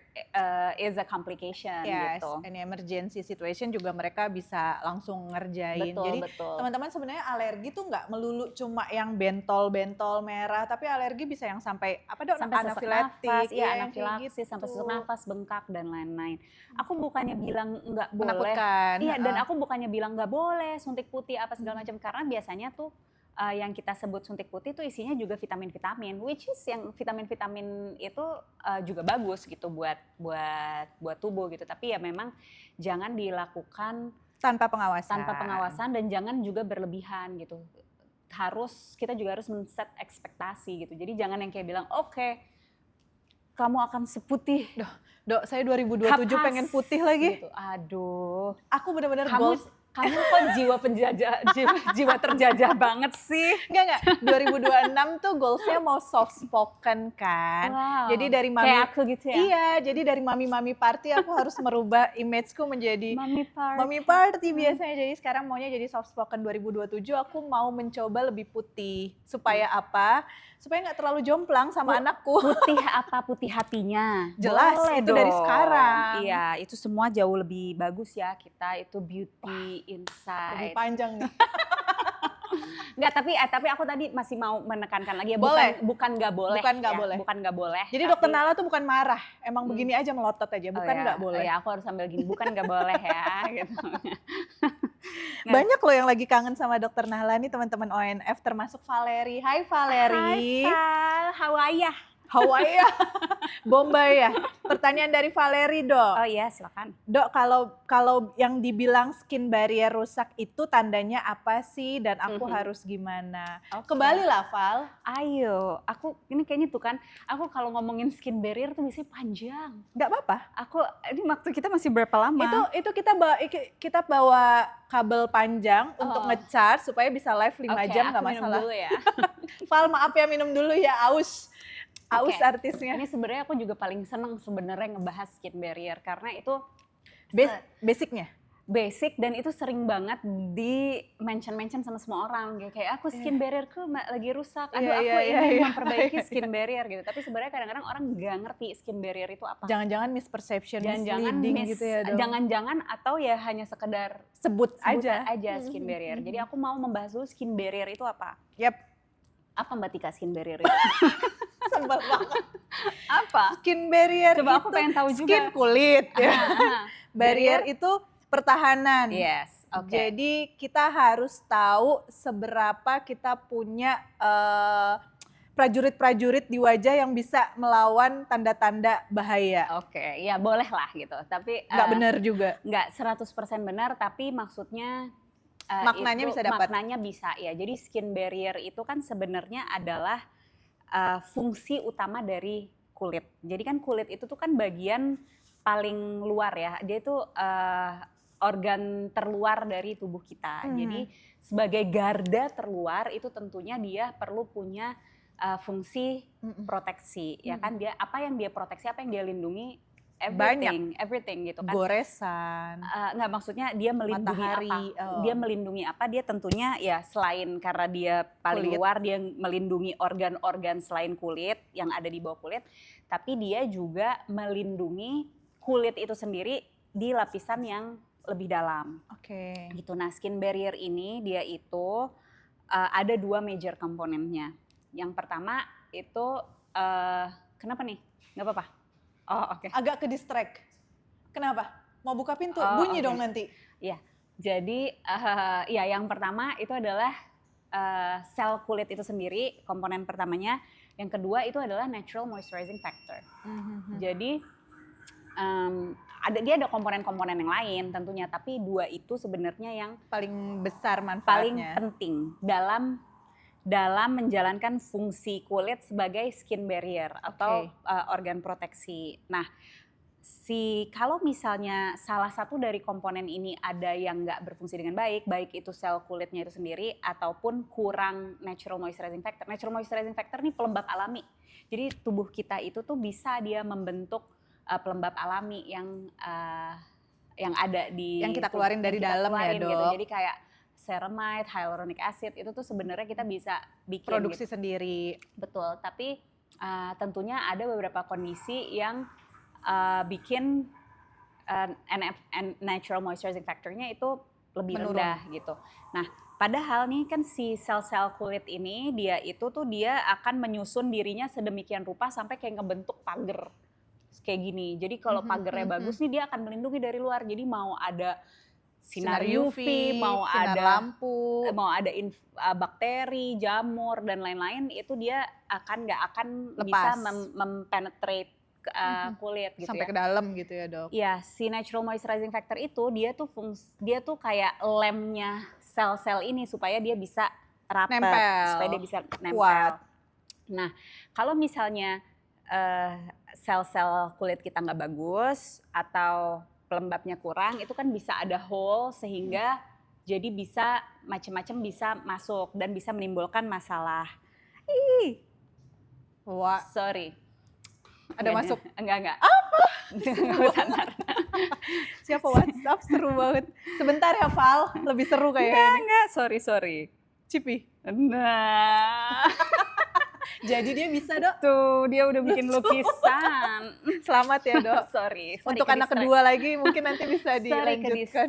is a complication gitu. Any emergency situation juga mereka bisa langsung ngerjain. Jadi teman-teman sebenarnya alergi tuh nggak melulu cuma yang bentol-bentol merah, tapi alergi bisa yang sampai apa Dok? Sampai anafilaktik, anafilaksis, gitu. Sampai sesak nafas, bengkak dan lain-lain. Aku bukannya bilang nggak boleh. Menakutkan. Iya, dan aku bukannya bilang nggak boleh suntik putih apa segala macam, karena biasanya tuh yang kita sebut suntik putih itu isinya juga vitamin-vitamin, which is yang vitamin-vitamin itu juga bagus gitu buat tubuh gitu. Tapi ya memang jangan dilakukan tanpa pengawasan dan jangan juga berlebihan gitu. Kita juga harus men-set ekspektasi gitu. Jadi jangan yang kayak bilang oke, kamu akan seputih. Dok, saya 2027 pengen putih lagi. Gitu. Aduh, aku benar-benar goals. Kamu kok jiwa terjajah banget sih? Enggak. 2026 tuh goalsnya mau soft spoken kan. Wow. Jadi dari mami, kayak aku gitu ya? Iya, jadi dari mami party aku harus merubah imageku menjadi mami party biasanya. Jadi sekarang maunya jadi soft spoken. 2027 aku mau mencoba lebih putih. Supaya apa? Supaya nggak terlalu jomplang sama anakku. Putih apa? Putih hatinya. Jelas, boleh itu dong. dari sekarang. Iya, itu semua jauh lebih bagus ya kita. Itu beauty inside. Lebih panjang nih. Enggak, tapi aku tadi masih mau menekankan lagi ya, bukan nggak boleh. Bukan nggak boleh. Jadi Dokter Nala tuh bukan marah, emang begini aja melotot aja, bukan nggak boleh. Ya, aku harus sambil gini, bukan nggak boleh ya. Gitu. Banyak loh yang lagi kangen sama Dokter Nahla nih teman-teman ONF, termasuk Valeri. Hai Valeri. Hai Val, how are ya? Hawaii ya, Bombay ya. Pertanyaan dari Valeri Dok. Oh iya silakan. Dok, kalau yang dibilang skin barrier rusak itu tandanya apa sih dan aku harus gimana? Kembali lah Val. Ayo, ini kayaknya tuh kan, aku kalau ngomongin skin barrier tuh biasanya panjang. Gak apa-apa. Ini waktu kita masih berapa lama? Itu kita bawa kabel panjang untuk nge-charge supaya bisa live 5 jam gak masalah. Minum dulu ya. Val maaf ya, minum dulu ya, aus artisnya. Ini sebenarnya aku juga paling seneng sebenarnya ngebahas skin barrier karena itu basicnya. basic dan itu sering banget di mention sama semua orang, kayak aku skin barrierku lagi rusak, aduh aku ingin memperbaiki skin barrier gitu. Tapi sebenarnya kadang-kadang orang nggak ngerti skin barrier itu apa. Jangan-jangan misperception, misleading gitu ya dok. Jangan-jangan atau ya hanya sekedar sebut aja skin barrier. Jadi aku mau membahas dulu skin barrier itu apa. Yap. Apa Mbak Tika skin barrier itu? Sebel banget. Apa? Skin barrier coba itu aku pengen tahu juga. Skin kulit ya. Barrier itu pertahanan. Yes, oke. Jadi kita harus tahu seberapa kita punya prajurit-prajurit di wajah yang bisa melawan tanda-tanda bahaya. Oke, ya boleh lah gitu. Tapi nggak benar juga. Nggak 100% benar, tapi maksudnya maknanya bisa dapat. Maknanya bisa ya. Jadi skin barrier itu kan sebenarnya adalah fungsi utama dari kulit. Jadi kan kulit itu tuh kan bagian paling luar ya. Dia itu organ terluar dari tubuh kita. Jadi sebagai garda terluar itu tentunya dia perlu punya fungsi proteksi, ya kan? Dia apa yang dia proteksi, apa yang dia lindungi, everything gitu kan. Goresan. Nggak, maksudnya dia melindungi matahari, apa? Dia melindungi apa? Dia tentunya ya selain karena dia paling luar, dia melindungi organ-organ selain kulit yang ada di bawah kulit, tapi dia juga melindungi kulit itu sendiri di lapisan yang lebih dalam. Oke. Gitu. Nah, skin barrier ini dia itu ada 2 major komponennya. Yang pertama itu kenapa nih? Nggak apa-apa? Oh, oke. Agak ke distract. Kenapa? Mau buka pintu? Bunyi dong nanti. Iya. Jadi ya yang pertama itu adalah sel kulit itu sendiri, komponen pertamanya. Yang kedua itu adalah natural moisturizing factor. Jadi dia ada komponen-komponen yang lain tentunya, tapi 2 itu sebenarnya yang paling besar manfaatnya, paling penting dalam menjalankan fungsi kulit sebagai skin barrier atau organ proteksi. Nah, kalau misalnya salah satu dari komponen ini ada yang nggak berfungsi dengan baik, baik itu sel kulitnya itu sendiri ataupun kurang natural moisturizing factor. Natural moisturizing factor ini pelembab alami. Jadi tubuh kita itu tuh bisa dia membentuk pelembab alami yang ada di yang kita keluarin dari dalam ya dok. Gitu. Jadi kayak ceramide, hyaluronic acid itu tuh sebenarnya kita bisa bikin produksi sendiri. Betul, tapi tentunya ada beberapa kondisi yang bikin natural moisturizing factor-nya itu lebih rendah gitu. Nah, padahal nih kan si sel-sel kulit ini dia akan menyusun dirinya sedemikian rupa sampai kayak ngebentuk pagar kayak gini. Jadi kalau pagarnya bagus nih dia akan melindungi dari luar. Jadi mau ada sinar UV, mau sinar ada lampu, mau ada bakteri, jamur dan lain-lain, itu dia nggak akan bisa mempenetrate kulit gitu sampai ke dalam gitu ya dok. Iya, si natural moisturizing factor itu dia tuh kayak lemnya sel-sel ini supaya dia bisa rapat, supaya dia bisa nempel. Kuat. Nah, kalau misalnya sel-sel kulit kita nggak bagus atau pelembabnya kurang, itu kan bisa ada hole sehingga jadi bisa macam-macam bisa masuk dan bisa menimbulkan masalah. Wah, sorry. Ada masuk? Enggak. Apa? Santar. Siapa WhatsApp seru banget. Sebentar ya Val, lebih seru kayaknya. Enggak. Sorry. Cipi. Nah. Jadi dia bisa dok. Tuh dia udah bikin lukisan. Selamat ya dok. Sorry untuk anak kedua lagi mungkin nanti bisa dilanjutkan.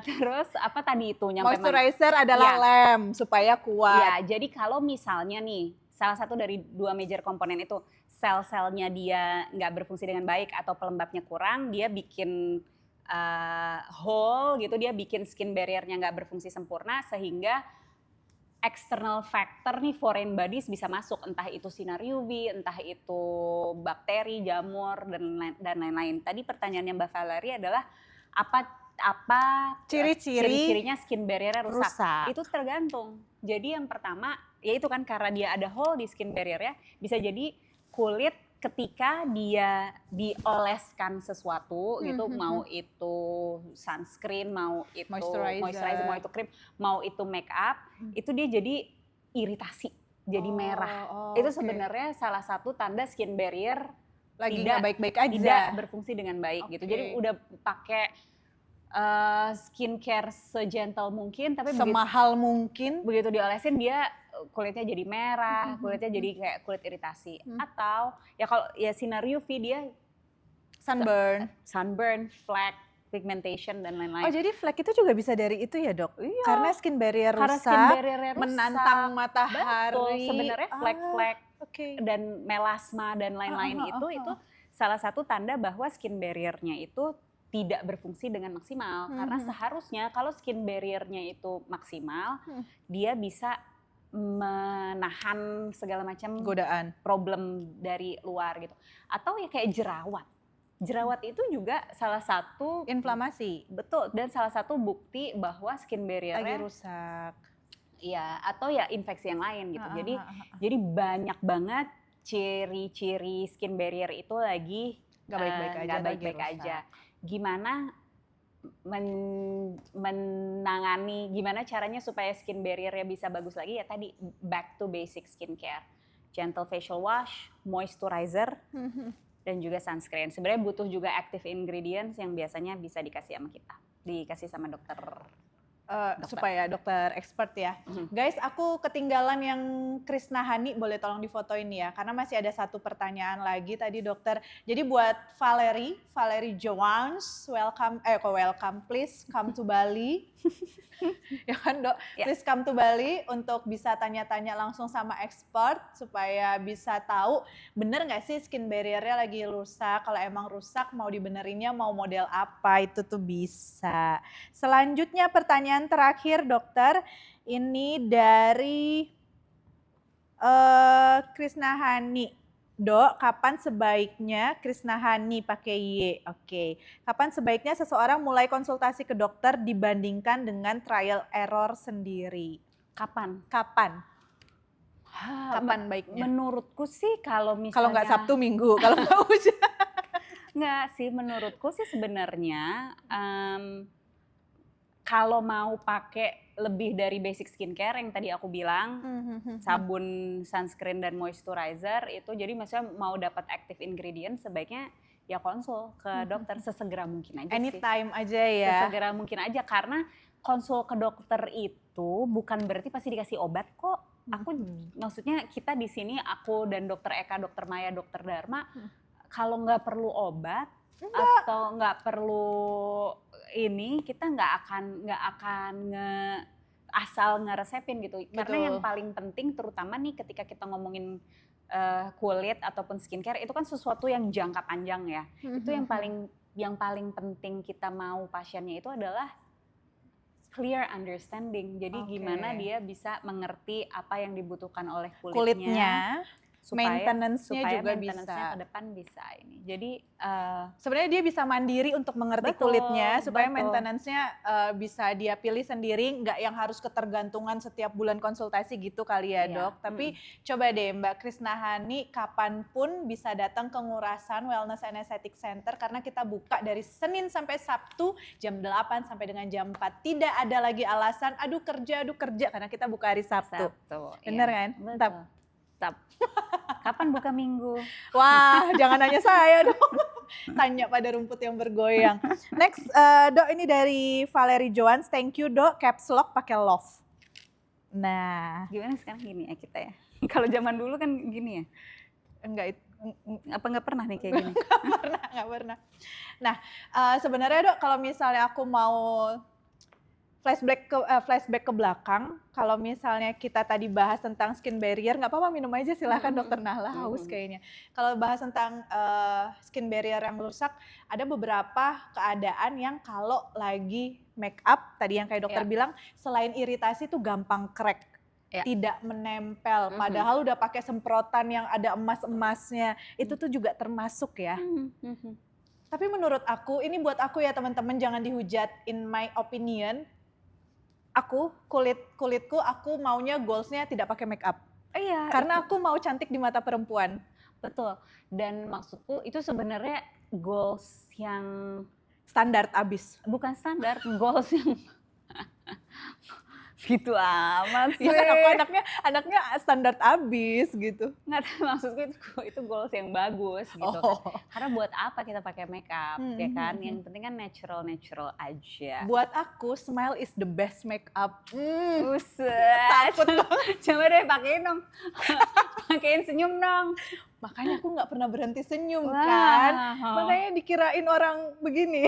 Terus apa tadi itu nyampe moisturizer adalah lem supaya kuat. Ya, jadi kalau misalnya nih salah satu dari 2 major komponen itu sel-selnya dia nggak berfungsi dengan baik atau pelembabnya kurang, dia bikin hole gitu, dia bikin skin barrier-nya nggak berfungsi sempurna sehingga external factor nih, foreign bodies bisa masuk, entah itu sinar UV, entah itu bakteri, jamur dan lain-lain. Tadi pertanyaannya Mbak Valerie adalah apa ciri-cirinya skin barrier-nya rusak? Itu tergantung. Jadi yang pertama yaitu kan karena dia ada hole di skin barrier-nya, bisa jadi kulit ketika dia dioleskan sesuatu gitu, mau itu sunscreen, mau itu moisturizer, mau itu krim, mau itu make up, itu dia jadi iritasi, jadi merah. Itu sebenarnya salah satu tanda skin barrier lagi nggak baik-baik aja, tidak berfungsi dengan baik gitu. Jadi udah pakai skincare segentle mungkin, tapi Semahal mungkin. begitu diolesin dia kulitnya jadi merah, kulitnya jadi kayak kulit iritasi. Atau ya kalau ya sinar UV dia sunburn, flek, pigmentation dan lain-lain. Oh jadi flek itu juga bisa dari itu ya dok? Iya. Karena skin barrier Karena rusak, skin barrier-nya rusak, menantang matahari. Betul, sebenarnya flek-flek Okay. dan melasma dan lain-lain itu salah satu tanda bahwa skin barrier-nya itu tidak berfungsi dengan maksimal. Karena seharusnya kalau skin barrier-nya itu maksimal, dia bisa menahan segala macam Godaan. problem dari luar gitu. Atau ya kayak jerawat. Jerawat itu juga salah satu Inflamasi. betul, dan salah satu bukti bahwa skin Lagi barrier-nya rusak. iya, atau ya infeksi yang lain gitu. Jadi banyak banget ciri-ciri skin barrier itu lagi Gak baik-baik aja. nggak lagi baik-baik rusak. aja. Gimana menangani, gimana caranya supaya skin barrier-nya bisa bagus lagi ya tadi back to basic skincare. Gentle facial wash, moisturizer, dan juga sunscreen. Sebenarnya butuh juga active ingredients yang biasanya bisa dikasih sama kita. Dikasih sama dokter. Supaya dokter expert ya. Guys, aku ketinggalan yang Krisnahani, boleh tolong difotoin ya. Karena masih ada satu pertanyaan lagi tadi dokter. Jadi buat Valerie Jones, welcome, please come to Bali. Ya kan dok, please come to Bali untuk bisa tanya-tanya langsung sama expert supaya bisa tahu bener nggak sih skin barrier-nya lagi rusak. Kalau emang rusak mau dibenerinnya mau model apa itu tuh bisa. Selanjutnya pertanyaan terakhir dokter, ini dari Krisnahani. Dok, kapan sebaiknya Krisnahani pakai Y? Oke. Kapan sebaiknya seseorang mulai konsultasi ke dokter dibandingkan dengan trial error sendiri? Kapan? Kapan baiknya? Menurutku sih kalau misalnya Kalau nggak Sabtu Minggu, kalau nggak hujan. Nggak sih, menurutku sih sebenarnya kalau mau pakai lebih dari basic skincare yang tadi aku bilang, sabun, sunscreen dan moisturizer itu, jadi maksudnya mau dapat active ingredient sebaiknya ya konsul ke dokter sesegera mungkin aja. Anytime aja ya. Sesegera mungkin aja, karena konsul ke dokter itu bukan berarti pasti dikasih obat kok. Aku maksudnya kita di sini, aku dan dokter Eka, dokter Maya, dokter Dharma, kalau nggak perlu obat atau nggak perlu ini, kita nggak akan asal ngeresepin gitu. Betul. Karena yang paling penting terutama nih ketika kita ngomongin kulit ataupun skincare itu kan sesuatu yang jangka panjang ya. Itu yang paling penting kita mau pasiennya itu adalah clear understanding. Jadi gimana dia bisa mengerti apa yang dibutuhkan oleh kulitnya. Maintenance-nya juga maintenance-nya ke depan bisa ini. Jadi sebenarnya dia bisa mandiri untuk mengerti kulitnya supaya maintenance-nya bisa dia pilih sendiri, nggak yang harus ketergantungan setiap bulan konsultasi gitu kali ya dok. Tapi coba deh Mbak Krisnahani kapanpun bisa datang ke Ngurasan Wellness and Aesthetic Center karena kita buka dari Senin sampai Sabtu jam 8 sampai dengan jam 4. Tidak ada lagi alasan aduh kerja karena kita buka hari Sabtu. Bener kan? Betul. Kapan buka minggu? Wah, jangan nanya saya dong. Tanya pada rumput yang bergoyang. Next, dok ini dari Valerie Jones. Thank you dok, caps lock pakai love. Nah. Gimana sekarang gini ya kita ya? Kalau zaman dulu kan gini ya? Enggak, apa nggak pernah nih kayak gini? Nggak pernah. Nah, sebenarnya dok kalau misalnya aku mau flashback ke belakang, kalau misalnya kita tadi bahas tentang skin barrier, nggak apa-apa minum aja silahkan dokter Nahla, haus kayaknya. Kalau bahas tentang skin barrier yang rusak, ada beberapa keadaan yang kalau lagi make up, tadi yang kayak dokter bilang, selain iritasi tuh gampang crack. Tidak menempel, padahal udah pakai semprotan yang ada emas-emasnya, itu tuh juga termasuk ya. Tapi menurut aku, ini buat aku ya teman-teman, jangan dihujat, in my opinion, kulitku aku maunya goalsnya tidak pakai make up. Iya. Karena aku mau cantik di mata perempuan. Betul. Dan maksudku itu sebenarnya goals yang standar abis. Bukan standar, goals yang Gitu amat sih. Ya kan aku anaknya standar abis gitu. Nggak tahu, maksudku itu goals yang bagus gitu kan. Karena buat apa kita pakai makeup, ya kan? Yang penting kan natural aja. Buat aku smile is the best makeup. Buset. Takut banget. Coba deh pakein dong. Pakein senyum dong. Makanya aku nggak pernah berhenti senyum Wah. kan. Makanya dikirain orang begini.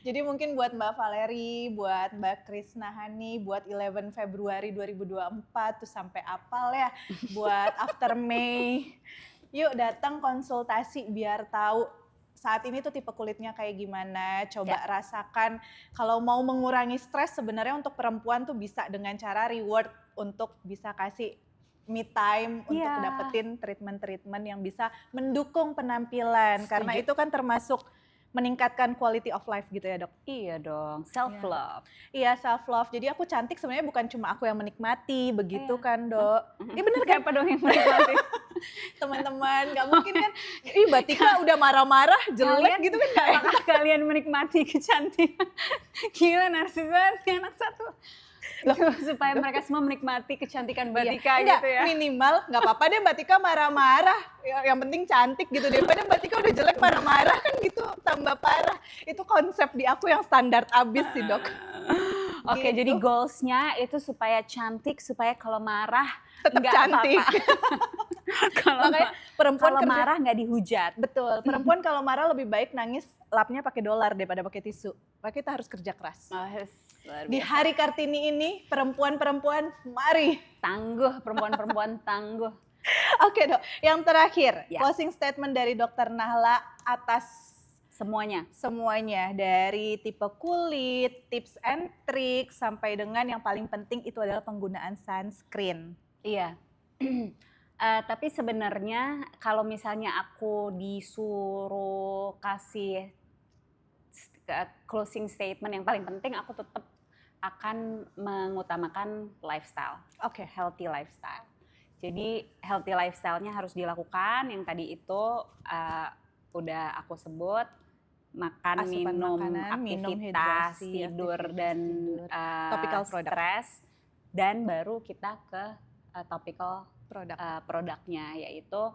Jadi mungkin buat Mbak Valeri, buat Mbak Krisnahani, buat 11 Februari 2024 tuh sampai apal ya. Buat after May. Yuk datang konsultasi biar tahu saat ini tuh tipe kulitnya kayak gimana. Coba rasakan kalau mau mengurangi stres sebenarnya untuk perempuan tuh bisa dengan cara reward untuk bisa kasih me time untuk dapetin treatment-treatment yang bisa mendukung penampilan. Karena itu kan termasuk meningkatkan quality of life gitu ya dok? Iya dong, self love. Iya self love, jadi aku cantik sebenarnya bukan cuma aku yang menikmati, begitu kan dok? Iya bener kan? Siapa dong yang menikmati? Teman-teman, gak mungkin kan, Mbak Tika udah marah-marah, jelek gitu kan gak enak. Apakah kalian menikmati kecantikan? Gila narsis banget nih anak satu. Supaya mereka semua menikmati kecantikan Mbak Tika gitu ya. Minimal gak apa-apa deh Mbak Tika marah-marah, yang penting cantik gitu, daripada Mbak Tika udah jelek marah-marah kan gitu, tambah parah. Itu konsep di aku yang standar abis sih dok. Oke, jadi goalsnya itu supaya cantik, supaya kalau marah tetap nggak cantik. Makanya perempuan kalau marah nggak dihujat. Betul, perempuan kalau marah lebih baik nangis lapnya pakai dolar daripada pakai tisu. Makanya kita harus kerja keras. Di hari Kartini ini, perempuan-perempuan mari. Tangguh, perempuan-perempuan tangguh. Oke dok, yang terakhir, closing statement dari Dokter Nahla atas semuanya dari tipe kulit, tips and tricks sampai dengan yang paling penting itu adalah penggunaan sunscreen. Iya. Tapi sebenarnya kalau misalnya aku disuruh kasih closing statement yang paling penting, aku tetap akan mengutamakan lifestyle. Healthy lifestyle. Jadi healthy lifestyle-nya harus dilakukan, yang tadi itu udah aku sebut. Makan, minum, aktivitas, tidur, dan topical stres, dan baru kita ke topical produknya, yaitu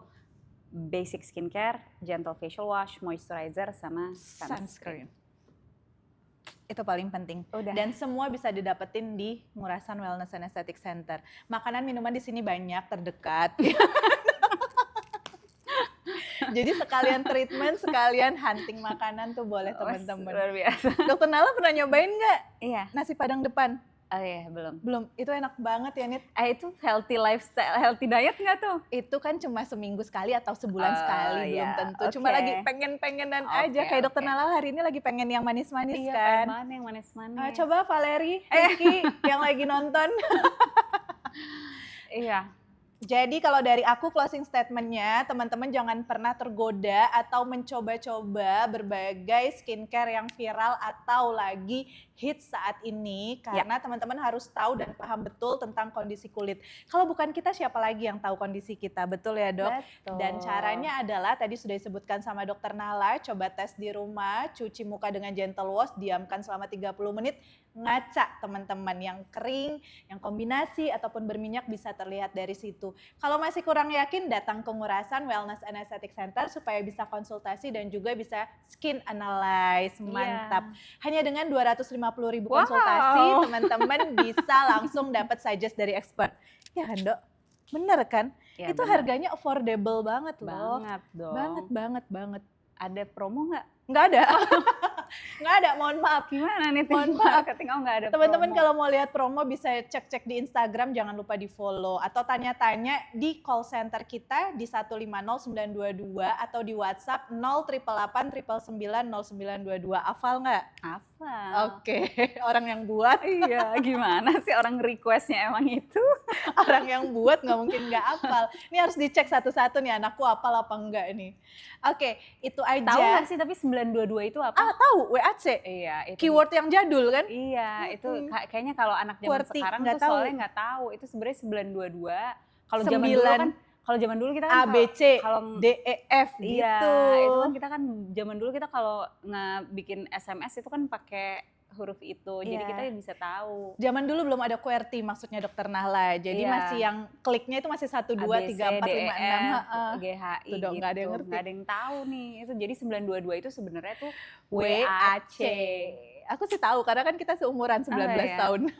basic skincare, gentle facial wash, moisturizer, sama sunscreen. Itu paling penting. Dan semua bisa didapetin di Ngurasan Wellness and Aesthetic Center. Makanan minuman di sini banyak, terdekat. Jadi sekalian treatment, sekalian hunting makanan tuh boleh teman-teman. Luar biasa. Dokter Nala pernah nyobain nggak? Iya. Nasi Padang depan? Oh iya, belum. Belum, itu enak banget ya Nit. Itu healthy lifestyle, healthy diet nggak tuh? Itu kan cuma seminggu sekali atau sebulan sekali, belum tentu. Cuma lagi pengen-pengenan aja. Kayak Dokter Nala hari ini lagi pengen yang manis-manis kan? Iya, pengen yang manis-manis. Coba Valeri, Ricky yang lagi nonton. Iya. Jadi kalau dari aku closing statementnya, teman-teman jangan pernah tergoda atau mencoba-coba berbagai skincare yang viral atau lagi hits saat ini. Karena teman-teman harus tahu dan paham betul tentang kondisi kulit. Kalau bukan kita, siapa lagi yang tahu kondisi kita, betul ya dok? Betul. Dan caranya adalah, tadi sudah disebutkan sama Dokter Nahla, coba tes di rumah, cuci muka dengan gentle wash, diamkan selama 30 menit, ngaca teman-teman, yang kering, yang kombinasi ataupun berminyak bisa terlihat dari situ. Kalau masih kurang yakin, datang ke Ngurasan Wellness and Aesthetic Center supaya bisa konsultasi dan juga bisa skin analyze. Mantap. Hanya dengan 250.000 konsultasi, teman-teman bisa langsung dapat suggest dari expert. Ya kan dok? Bener kan? Ya, itu bener. Harganya affordable banget loh. Banget dong. Banget. Ada promo nggak? Nggak ada. Nggak ada, mohon maaf. Gimana nih? Mohon maaf. Nggak ada. Teman-teman kalau mau lihat promo bisa cek-cek di Instagram, jangan lupa di follow. Atau tanya-tanya di call center kita di 150-922 atau di WhatsApp 0888 999 0922. Hafal nggak? Hafal. Oke, orang yang buat. Iya, gimana sih orang requestnya emang itu? Orang yang buat nggak mungkin nggak hafal. Ini harus dicek satu-satu nih, anakku hafal apa enggak ini. Oke, itu aja. Tahu nggak sih tapi 922 itu apa? Tahu, WAC. Iya, itu. Keyword yang jadul kan? Iya, itu kayaknya kalau anak zaman sekarang tuh soalnya nggak tahu. Itu sebenarnya 922. Kalau zaman dulu kan, kita kan ABC, D, E, F gitu. Iya, itu kan kita kan zaman dulu kita kalau ngebikin SMS itu kan pakai huruf itu. Jadi Iya. kita bisa tahu. Zaman dulu belum ada QWERTY maksudnya Dokter Nahla. Jadi Iya. masih yang kliknya itu masih 1, 2, 3, 4, 5, 6. Heeh. GHI Tuh dong, gitu. nggak ada yang ngerti. Nggak ada yang tahu nih. Itu jadi 922 itu sebenarnya tuh WAC. Aku sih tahu karena kan kita seumuran 19 ya? tahun.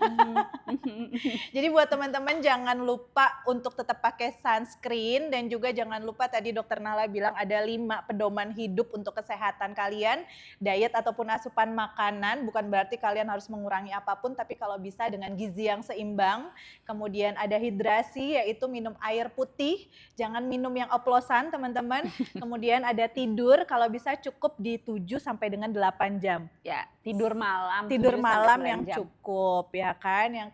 Jadi buat teman-teman jangan lupa untuk tetap pakai sunscreen dan juga jangan lupa tadi Dokter Nahla bilang ada 5 pedoman hidup untuk kesehatan kalian, diet ataupun asupan makanan, bukan berarti kalian harus mengurangi apapun tapi kalau bisa dengan gizi yang seimbang. Kemudian ada hidrasi yaitu minum air putih, jangan minum yang oplosan teman-teman. Kemudian ada tidur kalau bisa cukup di 7 sampai dengan 8 jam. Ya, tidur malam. Tidur 7 sampai malam 9 yang jam. cukup ya kan. Yang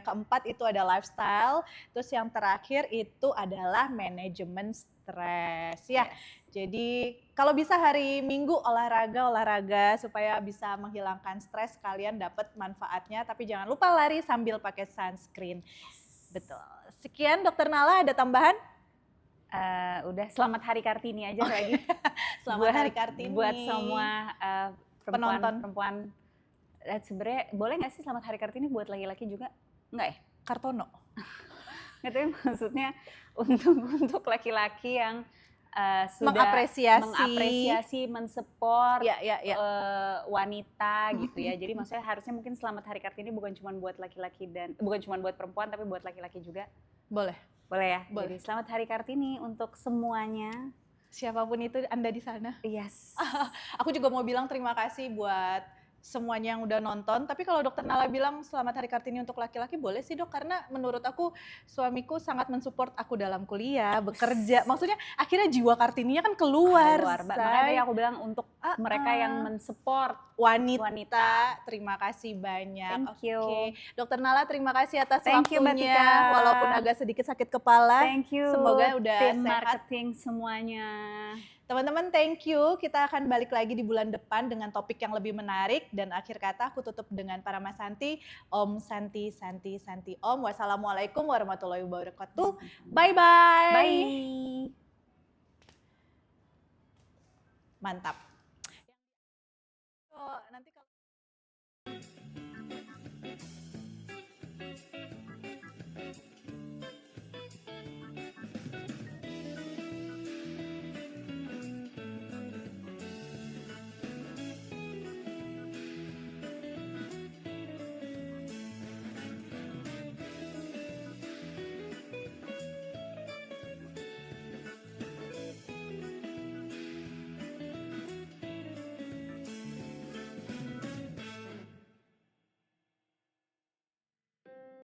keempat itu ada lifestyle, terus yang terakhir itu adalah manajemen stres ya. Yes. Jadi kalau bisa hari Minggu olahraga supaya bisa menghilangkan stres, kalian dapat manfaatnya tapi jangan lupa lari sambil pakai sunscreen. Betul. Sekian Dokter Nahla, ada tambahan? Udah selamat Hari Kartini aja lagi. Selamat Hari Kartini. Buat semua Penonton. perempuan. Sebenarnya boleh nggak sih selamat Hari Kartini buat laki-laki juga? Nggak ya? Kartono. Nggak, tapi maksudnya untuk laki-laki yang sudah mengapresiasi, mensupport wanita gitu ya. Jadi maksudnya harusnya mungkin selamat Hari Kartini bukan cuma buat laki-laki dan bukan cuma buat perempuan tapi buat laki-laki juga. Boleh. Boleh ya? Boleh. Jadi selamat Hari Kartini untuk semuanya. Siapapun itu Anda di sana. Yes. Aku juga mau bilang terima kasih buat semuanya yang udah nonton. Tapi kalau Dokter Nahla bilang selamat Hari Kartini untuk laki-laki, boleh sih Dok. Karena menurut aku suamiku sangat mensupport aku dalam kuliah, bekerja. Maksudnya akhirnya jiwa Kartininya kan keluar. Makanya tadi aku bilang untuk mereka yang mensupport wanita. Terima kasih banyak. Thank you. Oke. Dokter Nahla terima kasih atas Thank you, waktunya. Mbak Tika. Walaupun agak sedikit sakit kepala. Thank you. Semoga udah tim sehat. Marketing semuanya. Teman-teman, thank you. Kita akan balik lagi di bulan depan dengan topik yang lebih menarik. Dan akhir kata aku tutup dengan Parama Santi. Om Santi, Santi, Santi Om. Wassalamualaikum warahmatullahi wabarakatuh. Bye-bye. Bye. Mantap. Nanti kalau